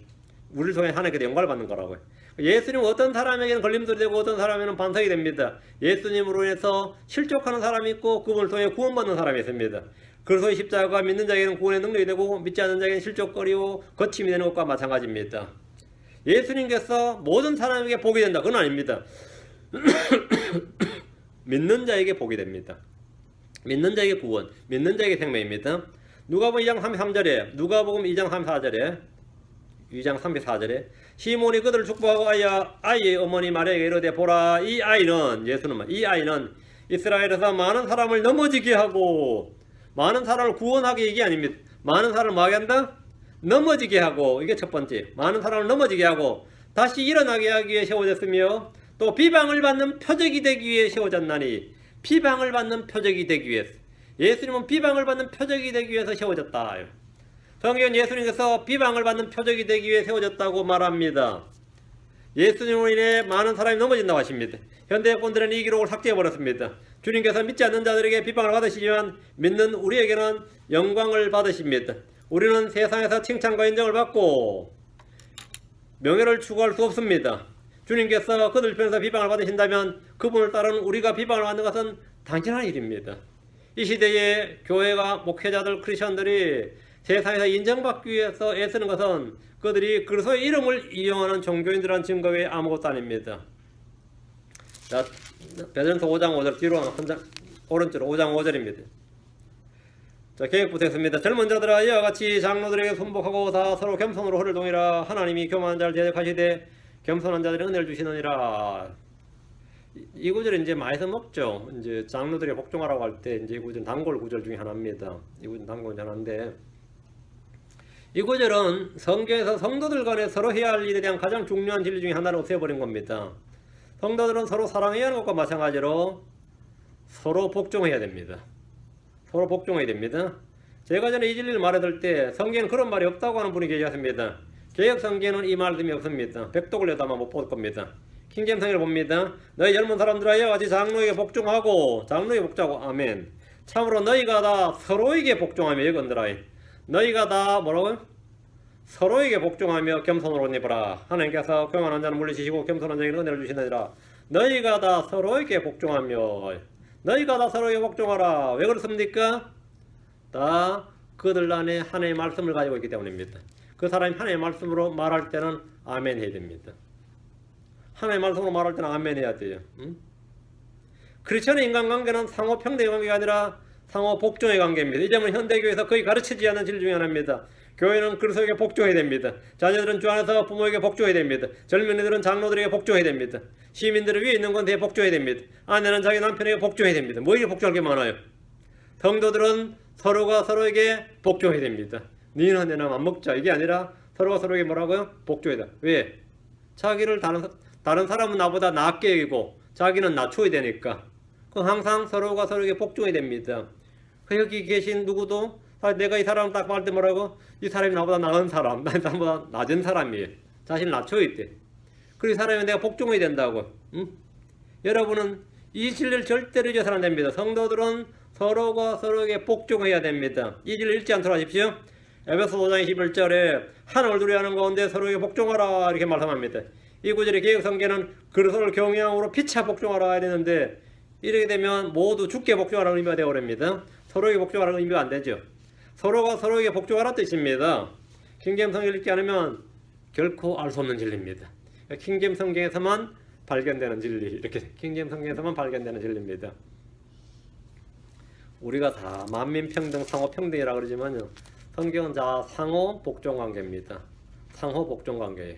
Speaker 1: 우리를 통해 하나님께 영광을 받는 거라고요. 예수님은 어떤 사람에게는 걸림돌이 되고 어떤 사람에게는 반석이 됩니다. 예수님으로 인해서 실족하는 사람이 있고 그분을 통해 구원받는 사람이 있습니다. 그래서 십자가가 믿는 자에게는 구원의 능력이 되고 믿지 않는 자에게는 실족거리고 거침이 되는 것과 마찬가지입니다. 예수님께서 모든 사람에게 복이 된다. 그건 아닙니다. 믿는 자에게 복이 됩니다. 믿는 자에게 구원, 믿는 자에게 생명입니다. 누가복음 2장 33절에, 누가복음 2장 34절에, 2장 34절에 시몬이 그들을 축복하고 아이의 어머니 마리아에게 이르되 보라 이 아이는 예수는 이 아이는 이스라엘에서 많은 사람을 넘어지게 하고 많은 사람을 구원하게 이게 아닙니다. 많은 사람을 뭐하게 한다? 넘어지게 하고 이게 첫 번째 많은 사람을 넘어지게 하고 다시 일어나게 하기 위해 세워졌으며 또 비방을 받는 표적이 되기 위해 세워졌나니 비방을 받는 표적이 되기 위해서 예수님은 비방을 받는 표적이 되기 위해서 세워졌다. 성경은 예수님께서 비방을 받는 표적이 되기 위해 세워졌다고 말합니다. 예수님으로 인해 많은 사람이 넘어진다고 하십니다. 현대권들은 이 기록을 삭제해버렸습니다. 주님께서 믿지 않는 자들에게 비방을 받으시지만 믿는 우리에게는 영광을 받으십니다. 우리는 세상에서 칭찬과 인정을 받고 명예를 추구할 수 없습니다. 주님께서 그들 편에서 비방을 받으신다면 그분을 따르는 우리가 비방을 받는 것은 당연한 일입니다. 이 시대의 교회가 목회자들 크리스천들이 세상에서 인정받기 위해서 애쓰는 것은 그들이 그리스도의 이름을 이용하는 종교인들한 증거 외에 아무것도 아닙니다. 자, 베드로전서 5장 5절 뒤로 한장 오른쪽으로 5장 5절입니다. 자, 계획부터 했습니다. 젊은 자들아 이와 같이 장로들에게 순복하고 다 서로 겸손으로 허를 동이라. 하나님이 교만한 자를 대적하시되 겸손한 자들은 은혜를 주시느니라. 이 구절은 이제 많이 써먹죠. 이제 장로들에게 복종하라고 할 때 이제 이 구절은 단골 구절 중에 하나입니다. 이 구절은 단골 중에 하나인데 이 구절은 성경에서 성도들 간에 서로 해야 할 일에 대한 가장 중요한 진리 중에 하나를 없애버린 겁니다. 성도들은 서로 사랑해야 하는 것과 마찬가지로 서로 복종해야 됩니다. 서로 복종해야 됩니다. 제가 전에 이 진리를 말해드릴 때 성경에는 그런 말이 없다고 하는 분이 계셨습니다. 개혁 성경에는 이 말씀이 없습니다. 백독을 내도 아마 못 볼 겁니다. 킹제임스 성경을 봅니다. 너희 젊은 사람들아 이와 같이 장로에게 복종하고 장로에게 복종하고 아멘. 참으로 너희가 다 서로에게 복종하며 여건들아 너희가 다 뭐라고요? 서로에게 복종하며 겸손으로 옷 입어라. 하나님께서 교만한 자는 물리치시고 겸손한 자에게 은혜를 주시느니라. 너희가 다 서로에게 복종하며 너희가 다 서로에게 복종하라. 왜 그렇습니까? 다 그들 안에 하나님의 말씀을 가지고 있기 때문입니다. 그 사람이 하나님의 말씀으로 말할 때는 아멘 해야 됩니다. 하나님의 말씀으로 말할 때는 아멘 해야 돼요. 크리스천의 인간관계는 상호 평등의 관계가 아니라 상호 복종의 관계입니다. 이 점은 현대교회에서 거의 가르치지 않는 진리 중에 하나입니다. 교회는 그리스도에게 복종해야 됩니다. 자녀들은 주 안에서 부모에게 복종해야 됩니다. 젊은이들은 장로들에게 복종해야 됩니다. 시민들은 위에 있는 건데 복종해야 됩니다. 아내는 자기 남편에게 복종해야 됩니다. 뭐 이렇게 복종할 게 많아요. 성도들은 서로가 서로에게 복종해야 됩니다. 니는 내나 맘먹자 이게 아니라 서로가 서로에게 뭐라고요? 복종해야 돼. 왜? 자기를 다른 사람은 나보다 낫게 여기고 자기는 낮춰야 되니까 그럼 항상 서로가 서로에게 복종해야 됩니다. 여기 계신 누구도 내가 이 사람 딱 말 때 뭐라고? 이 사람이 나보다 나은 사람, 난 사람보다 낮은 사람이에요. 자신을 낮춰야 돼. 그리고 이 사람이 내가 복종해야 된다고. 응? 여러분은 이 진리를 절대로 잊어서는 안 됩니다. 성도들은 서로가 서로에게 복종해야 됩니다. 이 진리를 잊지 않도록 하십시오. 에베소 5장 21절에 하나님을 두려워하는 가운데 서로에게 복종하라 이렇게 말씀합니다. 이 구절의 개혁성경은 그리스도를 경외함으로 피차 복종하라 이랬는데 이렇게 되면 모두 주께 복종하라는 의미가 되어버립니다. 서로에게 복종하라는 의미가 안 되죠. 서로가 서로에게 복종하라는 뜻입니다. 킹제임스 성경을 읽지 않으면 결코 알 수 없는 진리입니다. 킹제임스 성경에서만 발견되는 진리, 이렇게 킹제임스 성경에서만 발견되는 진리입니다. 우리가 다 만민평등, 상호평등이라고 그러지만요. 성경은 다 상호 복종관계입니다. 상호 복종관계예요.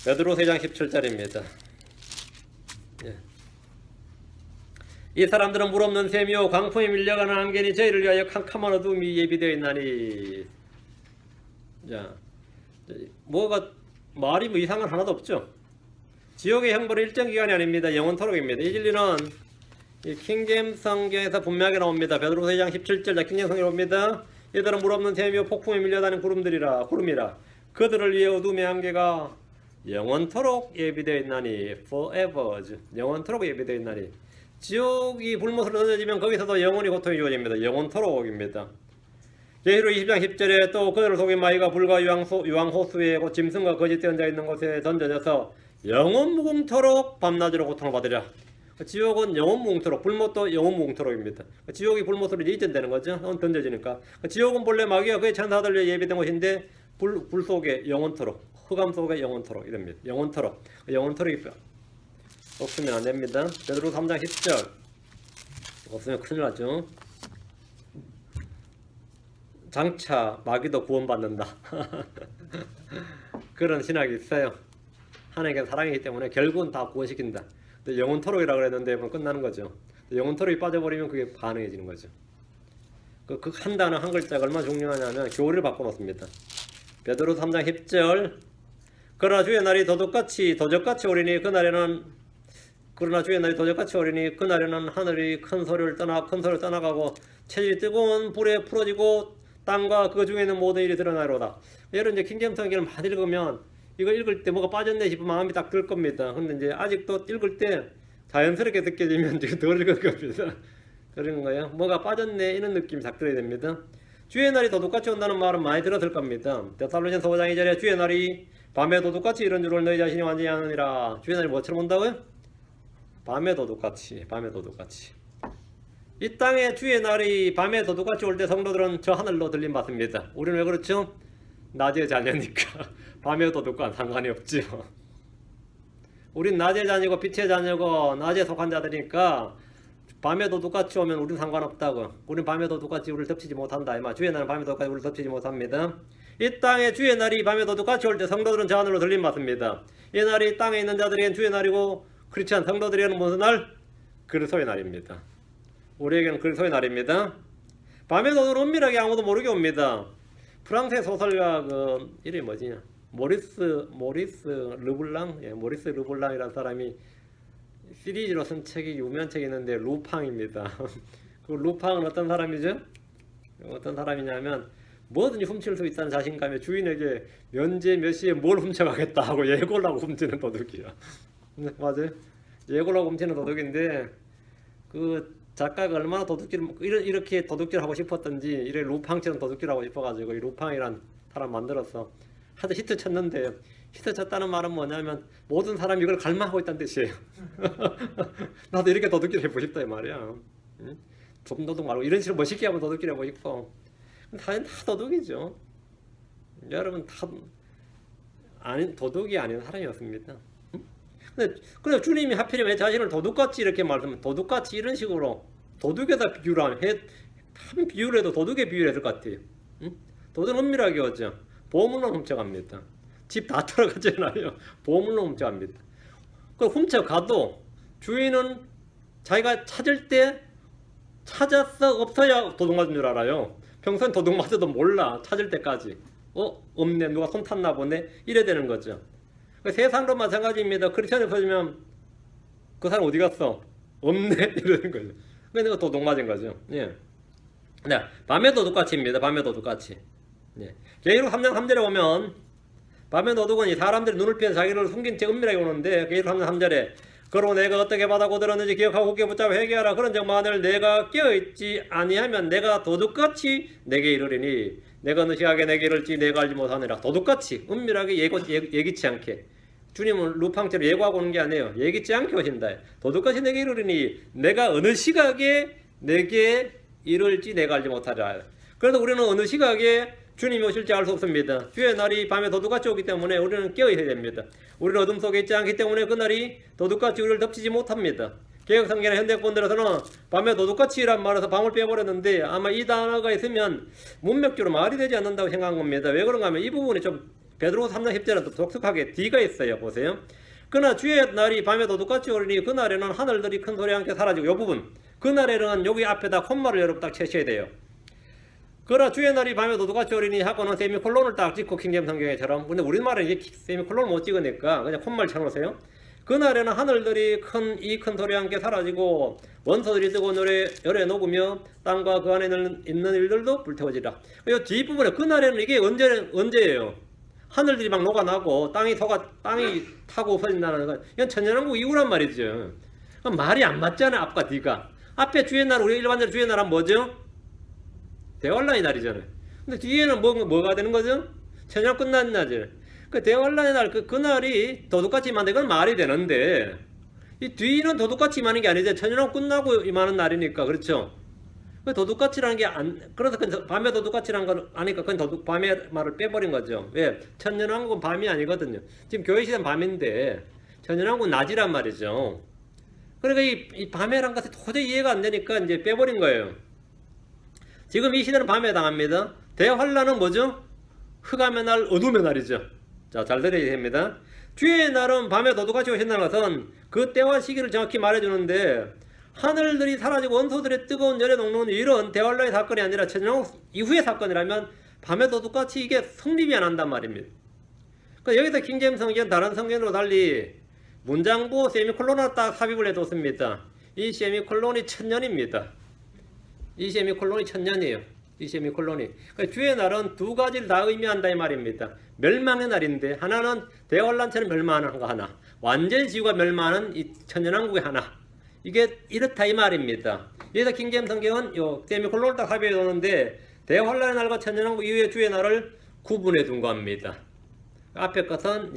Speaker 1: 베드로서 2장 17절입니다. 예. 이 사람들은 물 없는 샘이요 광풍에 밀려가는 안개니 저희를 위하여 캄캄한 어둠이 예비되어 있나니. 자, 뭐가 말이 뭐 이상한 하나도 없죠. 지옥의 형벌은 일정 기간이 아닙니다. 영원토록입니다. 이 진리는 이 킹제임스 성경에서 분명하게 나옵니다. 베드로서 2장 17절 킹제임스 성경에 봅니다. 이들은 물 없는 샘이요 폭풍에 밀려다니는 구름이라 그들을 위해 어둠의 안개가 영원토록 예비되어 있나니. forever 영원토록 예비되어 있나니. 지옥이 불못으로 던져지면 거기서도 영원히 고통이 주어집니다. 영원토록입니다. 계시록 20장 10절에 또 그들을 속인 마귀가 불과 유황호수에 곧 짐승과 거짓 앉아 있는 곳에 던져져서 영원 무궁토록 밤낮으로 고통을 받으리라. 지옥은 영원 무궁토록, 불못도 영원 무궁토록입니다. 지옥이 불못으로 이전되는 거죠. 던져지니까. 지옥은 본래 마귀가 그의 천사들 위해 예비된 곳인데 불 속에 영원토록, 흑암 속에 영원토록 이럽니다. 영원토록. 영원토록이 없으면 안 됩니다. 베드로서 3장 10절. 없으면 큰일 나죠. 장차 마귀도 구원받는다. 그런 신학이 있어요. 하나님께서 사랑이기 때문에 결국은 다 구원시킨다. 영원토록이라고 그랬는데 끝나는 거죠. 영원토록이 빠져버리면 그게 반응해지는 거죠. 그 한 단어 한 글자가 얼마나 중요하냐면 교리를 바꿔놓습니다. 베드로서 3장 10절. 그러나 주의 날이 도적같이 오리니 그날에는 하늘이 큰 소리를 떠나가고 체질이 뜨거운 불에 풀어지고 땅과 그 중에 있는 모든 일이 드러나리로다. 여러분 이제 킹제임스 성경을 많이 읽으면 이거 읽을 때 뭐가 빠졌네 싶으면 마음이 딱 들 겁니다. 근데 이제 아직도 읽을 때 자연스럽게 느껴지면 지금 덜 읽을 겁니다. 그런 거예요. 뭐가 빠졌네 이런 느낌이 딱 들어야 됩니다. 주의 날이 도둑같이 온다는 말은 많이 들었을 겁니다. 데살로니가서 5장 2절에 주의 날이 밤에 도둑같이 이런 줄을 너희 자신이 완전히 아느니라. 주의 날이 뭐처럼 온다고요? 밤에 도둑같이. 이 땅에 주의 날이 밤에 도둑같이 올 때 성도들은 저 하늘로 들림 받습니다. 우리는 왜 그렇죠? 낮의 자녀니까 밤에 도둑과 상관이 없죠. 우린 낮의 자녀고 빛의 자녀고 낮에 속한 자들이니까 밤에 도둑같이 오면 우리는 상관없다고. 우리는 밤에 도둑같이 우리를 덮치지 못한다. 주의 날은 밤에 도둑같이 우리를 덮치지 못합니다. 이 땅에 주의 날이 밤에 도둑같이 올 때 성도들은 저 하늘로 들림 받습니다. 이 날이 땅에 있는 자들에겐 주의 날이고 크리스찬 성도들에게는 무슨 날? 그리스도의 날입니다. 우리에게는 그리스도의 날입니다. 밤에 도둑은 은밀하게 아무도 모르게 옵니다. 프랑스의 소설가 이름이 뭐지냐? 모리스 르블랑? 모리스 르블랑이라는 사람이 시리즈로 쓴 책이 유명한 책이 있는데 루팡입니다. 그 루팡은 어떤 사람이죠? 어떤 사람이냐면 뭐든지 훔칠 수 있다는 자신감에 주인에게 면제 몇 시에 뭘 훔쳐가겠다 하고 예고를 하고 훔치는 도둑이야. 맞아요. 예고를 하고 훔치는 도둑인데 그 작가가 얼마나 이렇게 도둑질 하고 싶었던지 이래 루팡처럼 도둑질 하고 싶어가지고 이 루팡이란 사람 만들어서 하도 히트 쳤는데 히트 쳤다는 말은 뭐냐면 모든 사람이 이걸 갈망하고 있다는 뜻이에요. 나도 이렇게 도둑질 해보고 싶다 이 말이야. 도둑 말고 이런 식으로 멋있게 하면 도둑질 해보고 싶고 다 도둑이죠. 여러분 다 도둑이 아닌 사람이었습니다. 근데 주님이 하필이면 왜 자신을 도둑같이 이렇게 말하면 도둑같이 이런 식으로 도둑에다 비유를 하면 한 비유를 해도 도둑에 비유를 했을 것 같아요. 도둑은 은밀하게 오죠. 보물로 훔쳐갑니다. 집 다 털어가잖아요. 보물로 훔쳐갑니다. 그 훔쳐가도 주인은 자기가 찾을 때 찾았어 없어야 도둑 맞은 줄 알아요. 평소엔 도둑 맞아도 몰라. 찾을 때까지. 없네. 누가 손 탔나 보네. 이래 되는 거죠. 세상도 마찬가지입니다. 크리스천이 없어지면 그 사람 어디 갔어? 없네. 이러는 거죠. 그러니까 도둑 맞은 거죠. 예. 네. 밤에 도둑같이입니다. 밤에 도둑같이. 예. 계시록 3장 3절에 보면 밤에 도둑은 이 사람들이 눈을 피해서 자기를 숨긴 채 은밀하게 오는데 계시록 3장 3절에 그러고 내가 어떻게 받아고 들었는지 기억하고 굳게 붙잡아 회개하라. 그런 적 만일 내가 깨어있지 아니하면 내가 도둑같이 내게 이르리니 내가 어느 시각에 내게 이를지 내가 알지 못하느라. 도둑같이 은밀하게 예기치 않게 주님은 루팡처럼 예고하고 오는 게 아니에요. 예기치 않게 오신다. 도둑같이 내게 이르리니 내가 어느 시각에 내게 이를지 내가 알지 못하리라. 그래서 우리는 어느 시각에 주님이 오실지 알 수 없습니다. 주의 날이 밤에 도둑같이 오기 때문에 우리는 깨어있어야 됩니다. 우리는 어둠 속에 있지 않기 때문에 그날이 도둑같이 우리를 덮치지 못합니다. 개혁성경이나 현대권들에서는 밤에 도둑같이란 말에서 밤을 빼버렸는데 아마 이 단어가 있으면 문맥적으로 말이 되지 않는다고 생각한 겁니다. 왜 그런가 하면 이 부분이 좀 베드로서 3장 10절은 독특하게 D가 있어요. 보세요. 그러나 주의 날이 밤에 도둑같이 오리니 그날에는 하늘들이 큰 소리와 함께 사라지고 이 부분 그날에는 여기 앞에다 콤마를 여러분 딱 채셔야 돼요. 그러나 주의 날이 밤에 도둑같이 오리니 하고는 세미콜론을 딱 찍고 킹제임스 성경에처럼. 근데 우리말은 이게 세미콜론 못 찍으니까 그냥 콤마를 쳐놓으세요. 그날에는 하늘들이 큰 소리와 함께 사라지고 원소들이 뜨고 열에 녹으며 땅과 그 안에 있는 일들도 불태워지라. 이 뒷부분에 그날에는 이게 언제예요? 하늘들이 막 녹아나고 땅이 타고 없어진다는 건 이건 천년왕국 이후란 말이죠. 말이 안 맞잖아요. 앞과 뒤가. 앞에 주의 날 우리 일반적으로 주의 날은 뭐죠? 대환란의 날이잖아요. 근데 뒤에는 뭐가 되는 거죠? 천년 끝난 날. 그 대환란의 날, 그날이 도둑같이 임한다. 이건 말이 되는데, 이 뒤는 도둑같이 임하는 게 아니죠. 천년왕국 끝나고 임하는 날이니까. 그렇죠? 그 도둑같이라는 게 그래서 밤에 도둑같이라는 건 아니까 그건 밤의 말을 빼버린 거죠. 왜? 천년왕국은 밤이 아니거든요. 지금 교회 시대는 밤인데, 천년왕국은 낮이란 말이죠. 그러니까 이 밤에란 것이 도저히 이해가 안 되니까 이제 빼버린 거예요. 지금 이 시대는 밤에 해당합니다. 대환란은 뭐죠? 흑암의 날, 어둠의 날이죠. 자, 잘 들어야 됩니다. 주의 날은 밤에 도둑같이 오신다는 것은 그 때와 시기를 정확히 말해주는데, 하늘들이 사라지고 원소들의 뜨거운 열에 녹는 이런 대환란의 사건이 아니라 천년왕국 이후의 사건이라면 밤에 도둑같이 이게 성립이 안 한단 말입니다. 그러니까 여기서 킹제임스 성경 다른 성경으로 달리 문장부 세미콜론을 딱 삽입을 해뒀습니다. 이 세미콜론이 천년입니다. 이 세미콜론이 천년이에요. 이 세미콜론이. 그러니까 주의 날은 두 가지를 다 의미한다 이 말입니다. 멸망의 날인데 하나는 대환란처럼 멸망하는 거 하나, 완전히 지구가 멸망하는 이 천년왕국의 하나. 이게 이렇다 이 말입니다. 여기서 킹제임스 성경은 요 세미콜론을 딱 삽입해 놓는데 대환란의 날과 천년왕국 이후의 주의 날을 구분해 둔 겁니다. 앞에 것은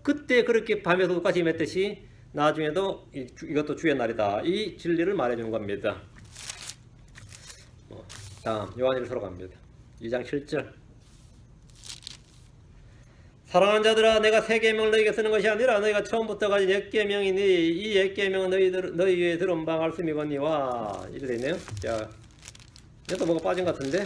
Speaker 1: 그때 그렇게 밤에 도둑같이 임했듯이 나중에도 이것도 주의 날이다. 이 진리를 말해 준 겁니다. 다음 요한일서로 갑니다. 2장 7절. 사랑하는 자들아, 내가 새 계명을 너희에게 쓰는 것이 아니라 너희가 처음부터 가진 옛 계명이니 이 옛 계명은 너희에게 들은 바 말씀이거니와. 이래 되네요. 자, 여기서 뭐가 빠진 것 같은데.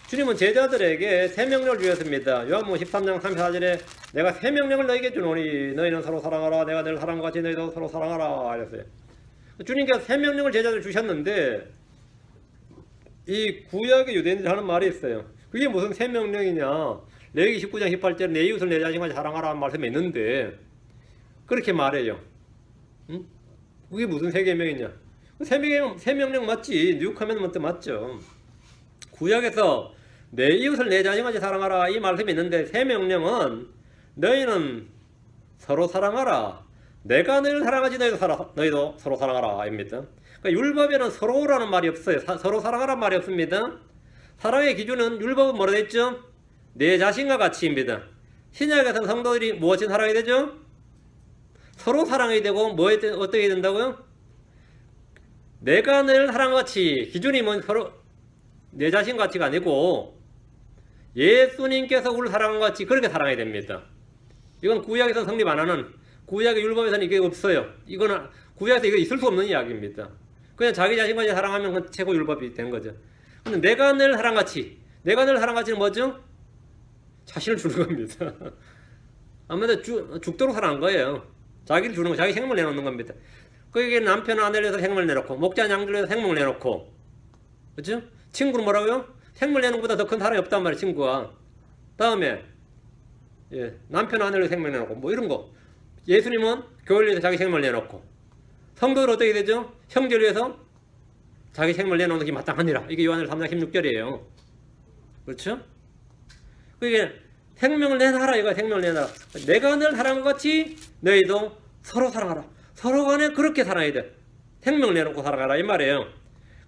Speaker 1: 주님은 제자들에게 새 명령을 주셨습니다. 요한복음 13장 34절에 내가 새 명령을 너희에게 주노니 너희는 서로 사랑하라. 내가 너희를 사랑한 것 같이 너희도 서로 사랑하라. 이랬어요. 주님께서 새 명령을 제자들 주셨는데 이 구약의 유대인들이 하는 말이 있어요. 그게 무슨 새 명령이냐. 레위기 19장 18절에 내 이웃을 내 자신같이 사랑하라는 말씀이 있는데 그렇게 말해요. 응? 그게 무슨 새 계명이냐. 새 명령 맞지. 뉴 커맨드먼트 맞죠. 구약에서 내 이웃을 내 자신같이 사랑하라 이 말씀이 있는데 새 명령은 너희는 서로 사랑하라. 내가 너희를 사랑하지 너희도 서로 사랑하라 입니다. 그러니까 율법에는 서로라는 말이 없어요. 서로 사랑하라는 말이 없습니다. 사랑의 기준은 율법은 뭐라 했죠? 내 자신과 같이입니다. 신약에서는 성도들이 무엇을 사랑해야 되죠? 서로 사랑해야 되고 어떻게 해야 된다고요? 내가 너희를 사랑과 같이. 기준이 뭔 서로 내 자신과 같이가 아니고 예수님께서 우리를 사랑한 것 같이 그렇게 사랑해야 됩니다. 이건 구약에서 성립 안 하는, 구약의 율법에서는 이게 없어요. 이거는 구약에서 이거 있을 수 없는 이야기입니다. 그냥 자기 자신과 사랑하면 그건 최고 율법이 된 거죠. 근데 내가 늘 사랑같이, 내가 늘 사랑같이는 뭐죠? 자신을 주는 겁니다. 아무래도 죽도록 사랑한 거예요. 자기를 주는 거, 자기 생명을 내놓는 겁니다. 그게 남편 아내를 위해서 생명을 내놓고, 목자 양들을 위해서 생명을 내놓고, 그렇죠? 친구는 뭐라고요? 생명을 내놓는 것보다 더 큰 사랑이 없단 말이에요, 친구가. 다음에 남편 아내를 위해서 생명을 내놓고, 뭐 이런 거. 예수님은 교회를 위해서 자기 생명을 내놓고, 성도들 어떻게 되죠? 형제를 위해서 자기 생명을 내놓는 게 마땅하니라. 이게 요한일서 3장 16절이에요. 그렇죠? 그게 생명을 내놔라. 이거 생명을 내놔라. 내가 늘 사랑한 것 같이 너희도 서로 사랑하라. 서로 간에 그렇게 사랑해야 돼. 생명을 내놓고 살아가라 이 말이에요.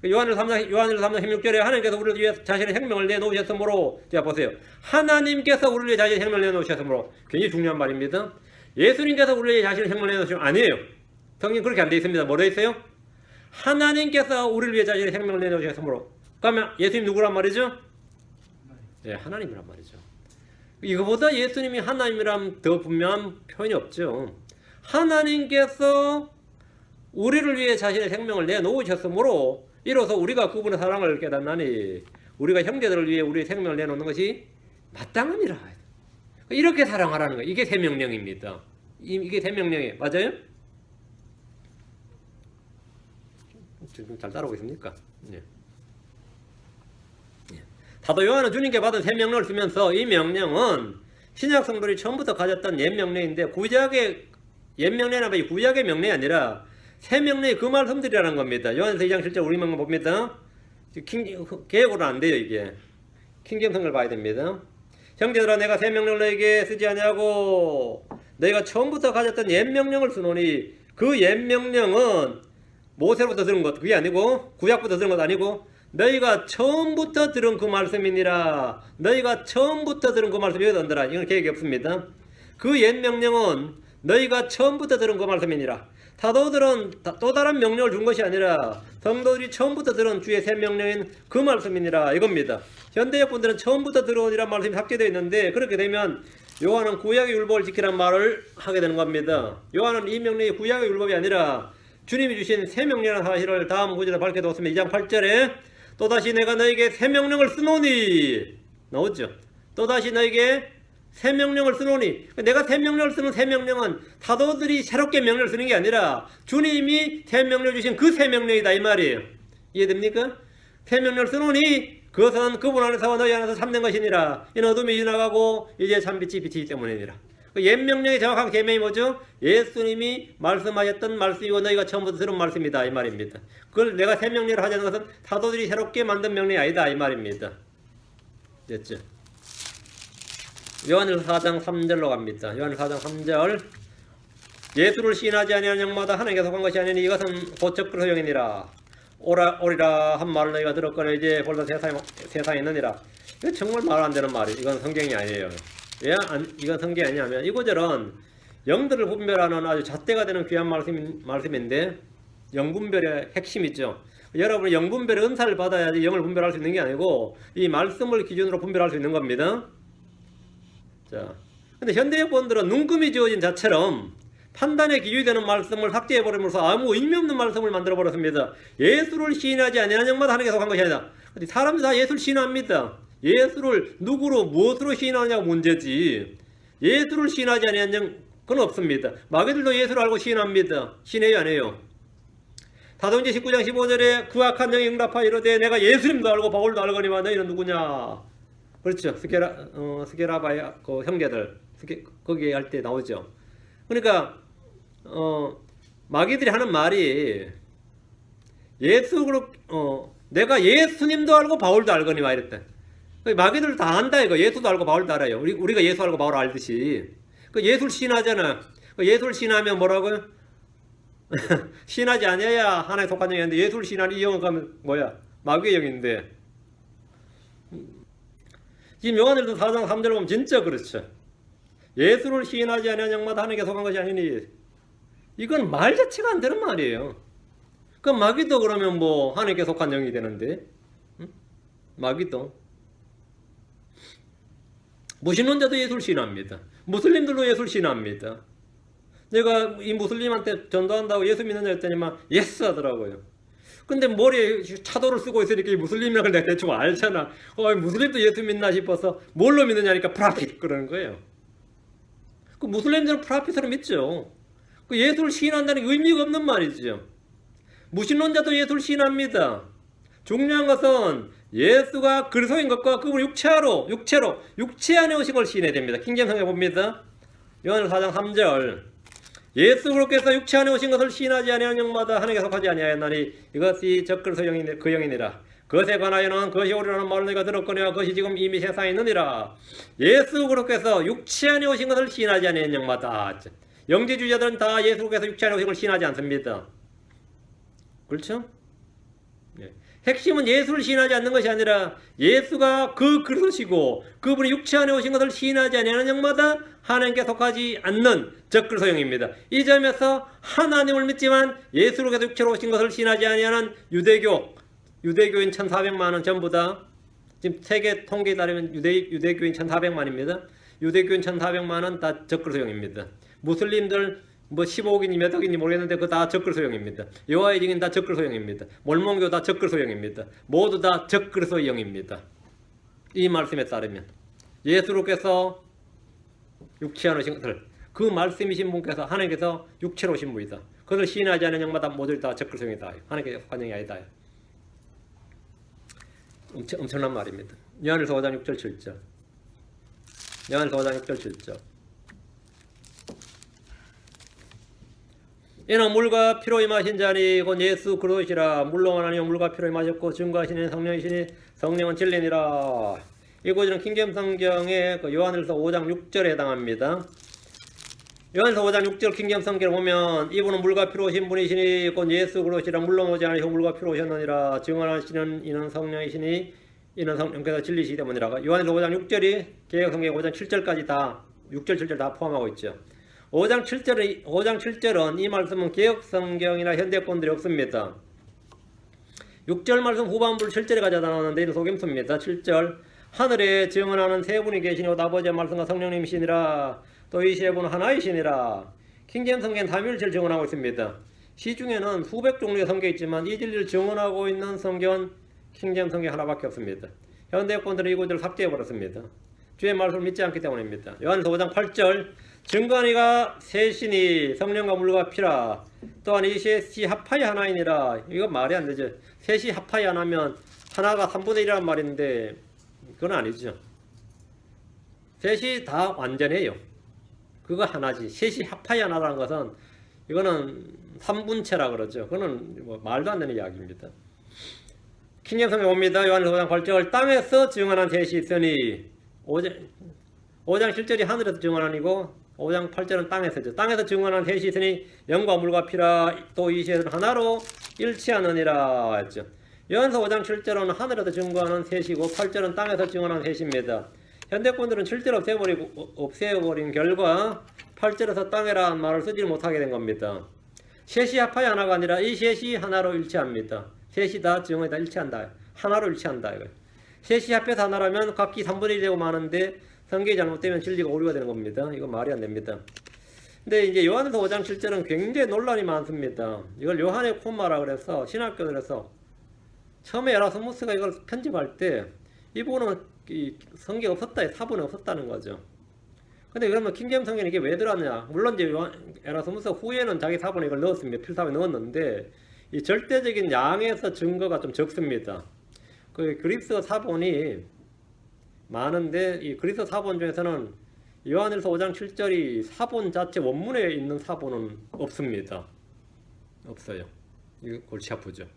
Speaker 1: 요한일서 3장 16절에 하나님께서 우리를 위해 자신의 생명을 내놓으셨으므로, 자 보세요. 하나님께서 우리를 위해 자신의 생명을 내놓으셨으므로, 굉장히 중요한 말입니다. 예수님께서 우리를 위해 자신의 생명을 내놓으시면 아니에요. 성경 그렇게 안 돼 있습니다. 뭐라 있어요? 하나님께서 우리를 위해 자신의 생명을 내놓으셨으므로. 그러면 예수님 누구란 말이죠? 네, 하나님이란 말이죠. 이거보다 예수님이 하나님이란 더 분명한 표현이 없죠. 하나님께서 우리를 위해 자신의 생명을 내놓으셨으므로 이로써 우리가 그분의 사랑을 깨닫나니 우리가 형제들을 위해 우리의 생명을 내놓는 것이 마땅함이라. 이렇게 사랑하라는 거예요. 이게 새 명령입니다. 이게 새 명령이에요. 맞아요? 지금 잘 따라오고 있습니까? 네. 사도 요한은 주님께 받은 새 명령을 쓰면서 이 명령은 신약 성도들이 처음부터 가졌던 옛 명령인데 구약의 옛 명령이나 구약의 명령이 아니라 새 명령이 그 말씀들이라는 겁니다. 요한에서 2장 7절 우리만 봅니다. 개혁으로 안 돼요 이게. 킹제임스 성경을 봐야 됩니다. 형제들아 내가 새 명령을 너에게 쓰지 아니하고 너희가 처음부터 가졌던 옛 명령을 쓰노니 그 옛 명령은 모세로부터 들은 것 그게 아니고 구약부터 들은 것 아니고 너희가 처음부터 들은 그 말씀이니라. 너희가 처음부터 들은 그 말씀 여기 던더라. 이건 계획이 없습니다. 그 옛 명령은 너희가 처음부터 들은 그 말씀이니라. 사도들은 또 다른 명령을 준 것이 아니라 성도들이 처음부터 들은 주의 새 명령인 그 말씀이니라 이겁니다. 현대적 분들은 처음부터 들으니란 말씀이 삭제되어 있는데 그렇게 되면 요한은 구약의 율법을 지키라는 말을 하게 되는 겁니다. 요한은 이 명령이 구약의 율법이 아니라 주님이 주신 새 명령이라는 사실을 다음 구절에 밝혀두었으면 2장 8절에 또다시 내가 너에게 새 명령을 쓰노니 나오죠. 또다시 너에게 새 명령을 쓰노니 내가 새 명령을 쓰는 새 명령은 사도들이 새롭게 명령을 쓰는 게 아니라 주님이 새 명령을 주신 그 새 명령이다 이 말이에요. 이해됩니까? 새 명령을 쓰노니 그것은 그분 안에서와 너희 안에서 참된 것이니라. 이는 어둠이 지나가고 이제 참빛이 비치기 때문이니라. 옛 명령의 정확한 계명이 뭐죠? 예수님이 말씀하셨던 말씀이고 너희가 처음부터 들은 말씀이다 이 말입니다. 그걸 내가 새 명령을 하자는 것은 사도들이 새롭게 만든 명령이 아니다 이 말입니다. 됐죠? 요한일서 4장 3절로 갑니다. 요한일서 4장 3절 예수를 시인하지 아니하는 영마다 하나님께 속한 것이 아니니 이것은 곧 적그리스도 소용이니라. 오리라 한 말을 너희가 들었거늘 이제 벌써 세상에 있느니라. 이거 정말 말 안 되는 말이에요. 이건 성경이 아니에요. 왜 이건 성경이 아니냐면 이 구절은 영들을 분별하는 아주 잣대가 되는 귀한 말씀인데 영분별의 핵심이죠. 여러분이 영분별의 은사를 받아야지 영을 분별할 수 있는 게 아니고 이 말씀을 기준으로 분별할 수 있는 겁니다. 자, 근데 현대의 본들은 눈금이 지어진 자처럼 판단의 기준이 되는 말씀을 삭제해버림으로써 아무 의미 없는 말씀을 만들어버렸습니다. 예수를 시인하지 아니하는 영마다 하나님께 속한 것이 아니다. 근데 사람들이 다 예수를 시인합니다. 예수를 누구로 무엇으로 시인하느냐가 문제지 예수를 시인하지 아니하는 영 그건 없습니다. 마귀들도 예수를 알고 시인합니다. 시인해요 안 해요? 사도행전 19장 15절에 그 악한 영이 응답하여 이르되 내가 예수님도 알고 바울도 알거니와 너희는 누구냐. 그렇죠. 스게라바의 그 형제들 거기 할 때 나오죠. 그러니까 마귀들이 하는 말이 내가 예수님도 알고 바울도 알거니와 이랬대. 마귀들 다 안다 이거. 예수도 알고 바울도 알아요. 우리가 예수 알고 바울 알듯이. 그 예수를 신하잖아. 그 예수를 신하면 뭐라고요? 신하지 아니어야 하나의 속한 영이 있는데 예수를 신하는 이 영은 가면 뭐야? 마귀의 영인데. 지금 요한일서 4장 3절 보면 진짜 그렇죠. 예수를 시인하지 아니하는 영마다 하나님께 속한 것이 아니니 이건 말 자체가 안 되는 말이에요. 그럼 마귀도 그러면 뭐 하나님께 속한 영이 되는데 응? 마귀도 무신론자도 예수를 시인합니다. 무슬림들도 예수를 시인합니다. 내가 이 무슬림한테 전도한다고 예수 믿느냐 했더니만 예스 하더라고요. 근데 머리에 차도를 쓰고 있으니까 이 무슬림이라는 걸 내가 대충 알잖아. 무슬림도 예수 믿나 싶어서 뭘로 믿느냐니까 프라핏 그러는 거예요. 그 무슬림들은 프라핏으로 믿죠. 그 예수를 시인한다는 게 의미가 없는 말이죠. 무신론자도 예수를 시인합니다. 중요한 것은 예수가 그리스도인 것과 그분이 육체 안에 오신 걸 시인해야 됩니다. 킹제임스에 봅니다. 요한일서 4장 3절 예수 그리스도께서 육체 안에 오신 것을 시인하지 아니하는 영마다 하나님께 속하지 아니하였나니 이것이 적그리스도 그 영이니라. 그것에 관하여는 그것이 오리라는 말을 너희가 들었거니와 그것이 지금 이미 세상에 있느니라. 예수 그리스도께서 육체 안에 오신 것을 시인하지 아니하는 영마다. 영지주의자들은 다 예수 그리스도께서 육체 안에 오신 것을 시인하지 않습니다. 그렇죠? 핵심은 예수를 시인하지 않는 것이 아니라 예수가 그 그리스도시고 그분이 육체 안에 오신 것을 시인하지 아니하는 영마다 하나님께 속하지 않는 적그리스도 영입니다. 이 점에서 하나님을 믿지만 예수로 계속 육체로 오신 것을 시인하지 아니하는 유대교인 1400만은 전부 다 지금 세계 통계에 따르면 유대교인 1400만입니다. 유대교인 1400만은 다 적그리스도 영입니다. 무슬림들 뭐 15억인지 몇 억인지 모르겠는데 그거 다 적그리스도형입니다. 여호와의 증인 다 적그리스도형입니다. 몰몬교 다 적그리스도형입니다. 모두 다 적그리스도형입니다. 이 말씀에 따르면 예수로께서 육체 안에 오신 것을 그 말씀이신 분께서 하나님께서 육체로 오신 분이다. 그것을 시인하지 않는 영마다 모두 다 적그리스도형이다. 하나님께 속한 영이 아니다. 엄청난 말입니다. 요한일서 5장 6절 7절 요한일서 5장 6절 7절 이는 물과 피로 임하신 자니 곧 예수 그리스도시라. 물로만 아니요 물과 피로 임하셨고 증거하시는 성령이시니 성령은 진리니라. 이 구절은 킹제임스 성경의 요한일서 5장 6절에 해당합니다. 요한서 5장 6절 킹제임스 성경을 보면 이분은 물과 피로 오신 분이시니 곧 예수 그리스도시라 물론 오지 않으시고 물과 피로 오셨느니라 증언하시는 이는 성령이시니 이는 성령께서 진리시기 때문이라. 요한서 5장 6절이 개역 성경 5장 7절까지 다 6절 7절 다 포함하고 있죠. 5장 7절은 이 말씀은 개역 성경이나 현대본들이 없습니다. 6절 말씀 후반부를 7절에 가져다 나오는데 이는 속임수입니다. 7절 하늘에 증언하는 세 분이 계시니 곧 아버지의 말씀과 성령님이시니라 또 이 세 분은 하나이시니라. 킹제임스 성경은 삼위일체를 증언하고 있습니다. 시중에는 수백 종류의 성경이 있지만 이 진리를 증언하고 있는 성경은 킹제임스 성경 하나밖에 없습니다. 현대권들은 이 구절을 삭제해버렸습니다. 주의 말씀을 믿지 않기 때문입니다. 요한서 5장 8절 증거하니가 셋이니 성령과 물과 피라 또한 이 셋이 합하여 하나이니라. 이거 말이 안 되죠. 셋이 합하여 하나면 하나가 3분의 1이란 말인데 그건 아니죠. 셋이 다 완전해요. 그거 하나지. 셋이 합하여 하나라는 것은 이거는 3분체라 그러죠. 그거는 뭐 말도 안 되는 이야기입니다. 킹제임스 성경 봅니다. 요한서 5장 8절 땅에서 증언한 셋이 있으니 5장 7절이 하늘에서 증언하니고 5장 8절은 땅에서죠. 땅에서 증언한 셋이 있으니 영과 물과 피라 또 이 셋은 하나로 일치하느니라 했죠. 요한서 5장 7절은 하늘에서 증거하는 셋이고 8절은 땅에서 증언하는 셋입니다. 현대권들은 7절 없애버린 결과 8절에서 땅이라는 말을 쓰지 못하게 된 겁니다. 셋이 합하여 하나가 아니라 이 셋이 하나로 일치합니다. 셋이 다 증언이 다 일치한다. 하나로 일치한다. 이거예요. 셋이 합해서 하나라면 각기 3분의 1이 되고 마는데 성경이 잘못되면 진리가 오류가 되는 겁니다. 이건 말이 안 됩니다. 근데 이제 요한서 5장 7절은 굉장히 논란이 많습니다. 이걸 요한의 콤마라 그래서 신학교들에서 처음에 에라스무스가 이걸 편집할 때 이 부분은 이 성경이 없었다, 사본이 없었다는 거죠. 근데 그러면 킹제임스 성경에 이게 왜 들어왔냐? 물론 이제 에라스무스 후에는 자기 사본에 이걸 넣었습니다. 필사본에 넣었는데 이 절대적인 양에서 증거가 좀 적습니다. 그 그리스 사본이 많은데 이 그리스 사본 중에서는 요한일서 5장 7절이 사본 자체 원문에 있는 사본은 없습니다. 없어요. 이거 골치 아프죠.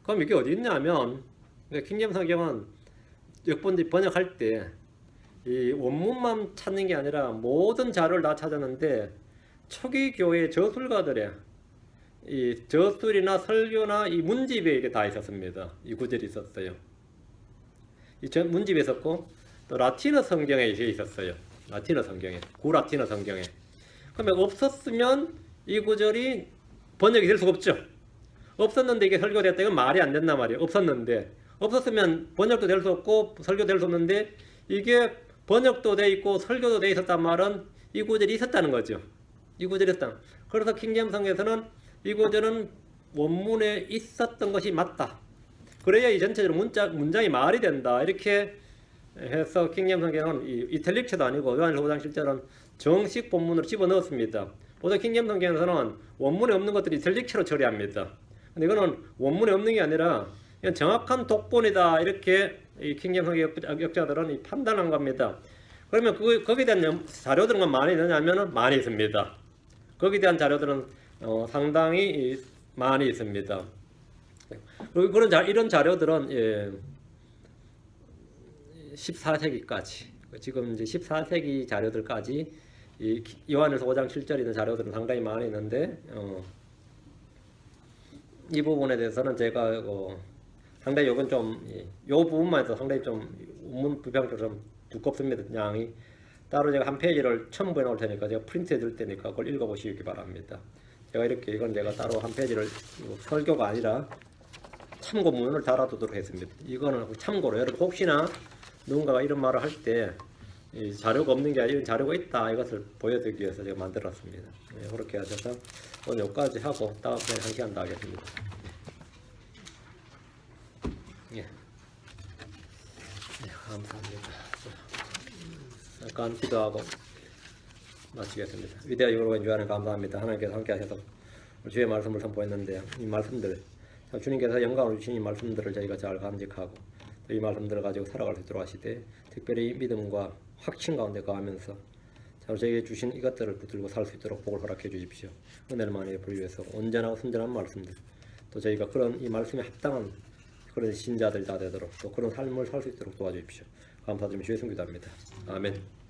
Speaker 1: 그럼 이게 어디 있냐면 킹제임스 성경은 역본지 번역할 때 이 원문만 찾는 게 아니라 모든 자료를 다 찾았는데 초기 교회 저술가들의 이 저술이나 설교나 이 문집에 이게 다 있었습니다. 이 구절이 있었어요. 이 문집에 있었고 또 라틴어 성경에 이게 있었어요. 라틴어 성경에, 구라틴어 성경에. 그러면 없었으면 이 구절이 번역이 될 수가 없죠. 없었는데 이게 설교됐다. 이건 말이 안 된단 말이에요. 없었는데 없었으면 번역도 될 수 없고 설교도 될 수 없는데 이게 번역도 돼 있고 설교도 돼 있었단 말은 이 구절이 있었다는 거죠. 이 구절이 있었다. 그래서 킹제임스 성경에서는 이 구절은 원문에 있었던 것이 맞다. 그래야 이 전체적으로 문장이 말이 된다. 이렇게 해서 킹제임스 성경은 이 이탈릭체도 아니고 요한일서 5장 7절은 정식 본문으로 집어넣었습니다. 보통 킹제임스 성경에서는 원문에 없는 것들이 이탈릭체로 처리합니다. 근데 이거는 원문에 없는 게 아니라 정확한 독본이다. 이렇게 이 킹제임스 성경 역자들은 판단한 겁니다. 그러면 거기에 대한 자료들은 많이 있느냐면 많이 있습니다. 거기에 대한 자료들은 상당히 많이 있습니다. 그리고 이런 자료들은 14세기까지 지금 이제 14세기 자료들까지 이 요한일서 5장 7절에 있는 자료들은 상당히 많이 있는데 이 부분에 대해서는 제가 상당히 이건 좀 요 부분만 해서 상당히 좀 원문 부평적으로 좀 두껍습니다. 양이 따로 제가 한 페이지를 첨부해 놓을 테니까 제가 프린트해 줄 테니까 그걸 읽어보시기 바랍니다. 제가 이렇게 이건 제가 따로 한 페이지를 설교가 아니라 참고문을 달아두도록 했습니다. 이거는 참고로 여러분 혹시나 누군가가 이런 말을 할 때 자료가 없는 게 아니라 이런 자료가 있다 이것을 보여드리기 위해서 제가 만들었습니다. 그렇게 하셔서 오늘 여기까지 하고 다음 시간에 1시간 더 하겠습니다. 예. 감사합니다. 잠깐 기도하고 마치겠습니다. 위대한 여러분 주하나님 감사합니다. 하나님께서 함께 하셔서 주의 말씀을 선포했는데 이 말씀들 주님께서 영광을 주신 이 말씀들을 저희가 잘 간직하고 이 말씀들을 가지고 살아갈 수 있도록 하시되 특별히 믿음과 확신 가운데 거하면서 저에게 주신 이것들을 붙들고 살 수 있도록 복을 허락해 주십시오. 은혜를 많이 부여해서 온전하고 순전한 말씀들 또 저희가 그런 이 말씀에 합당한 그런 신자들 다 되도록 또 그런 삶을 살 수 있도록 도와주십시오. 감사드리며 주의 성기도합니다. 아멘.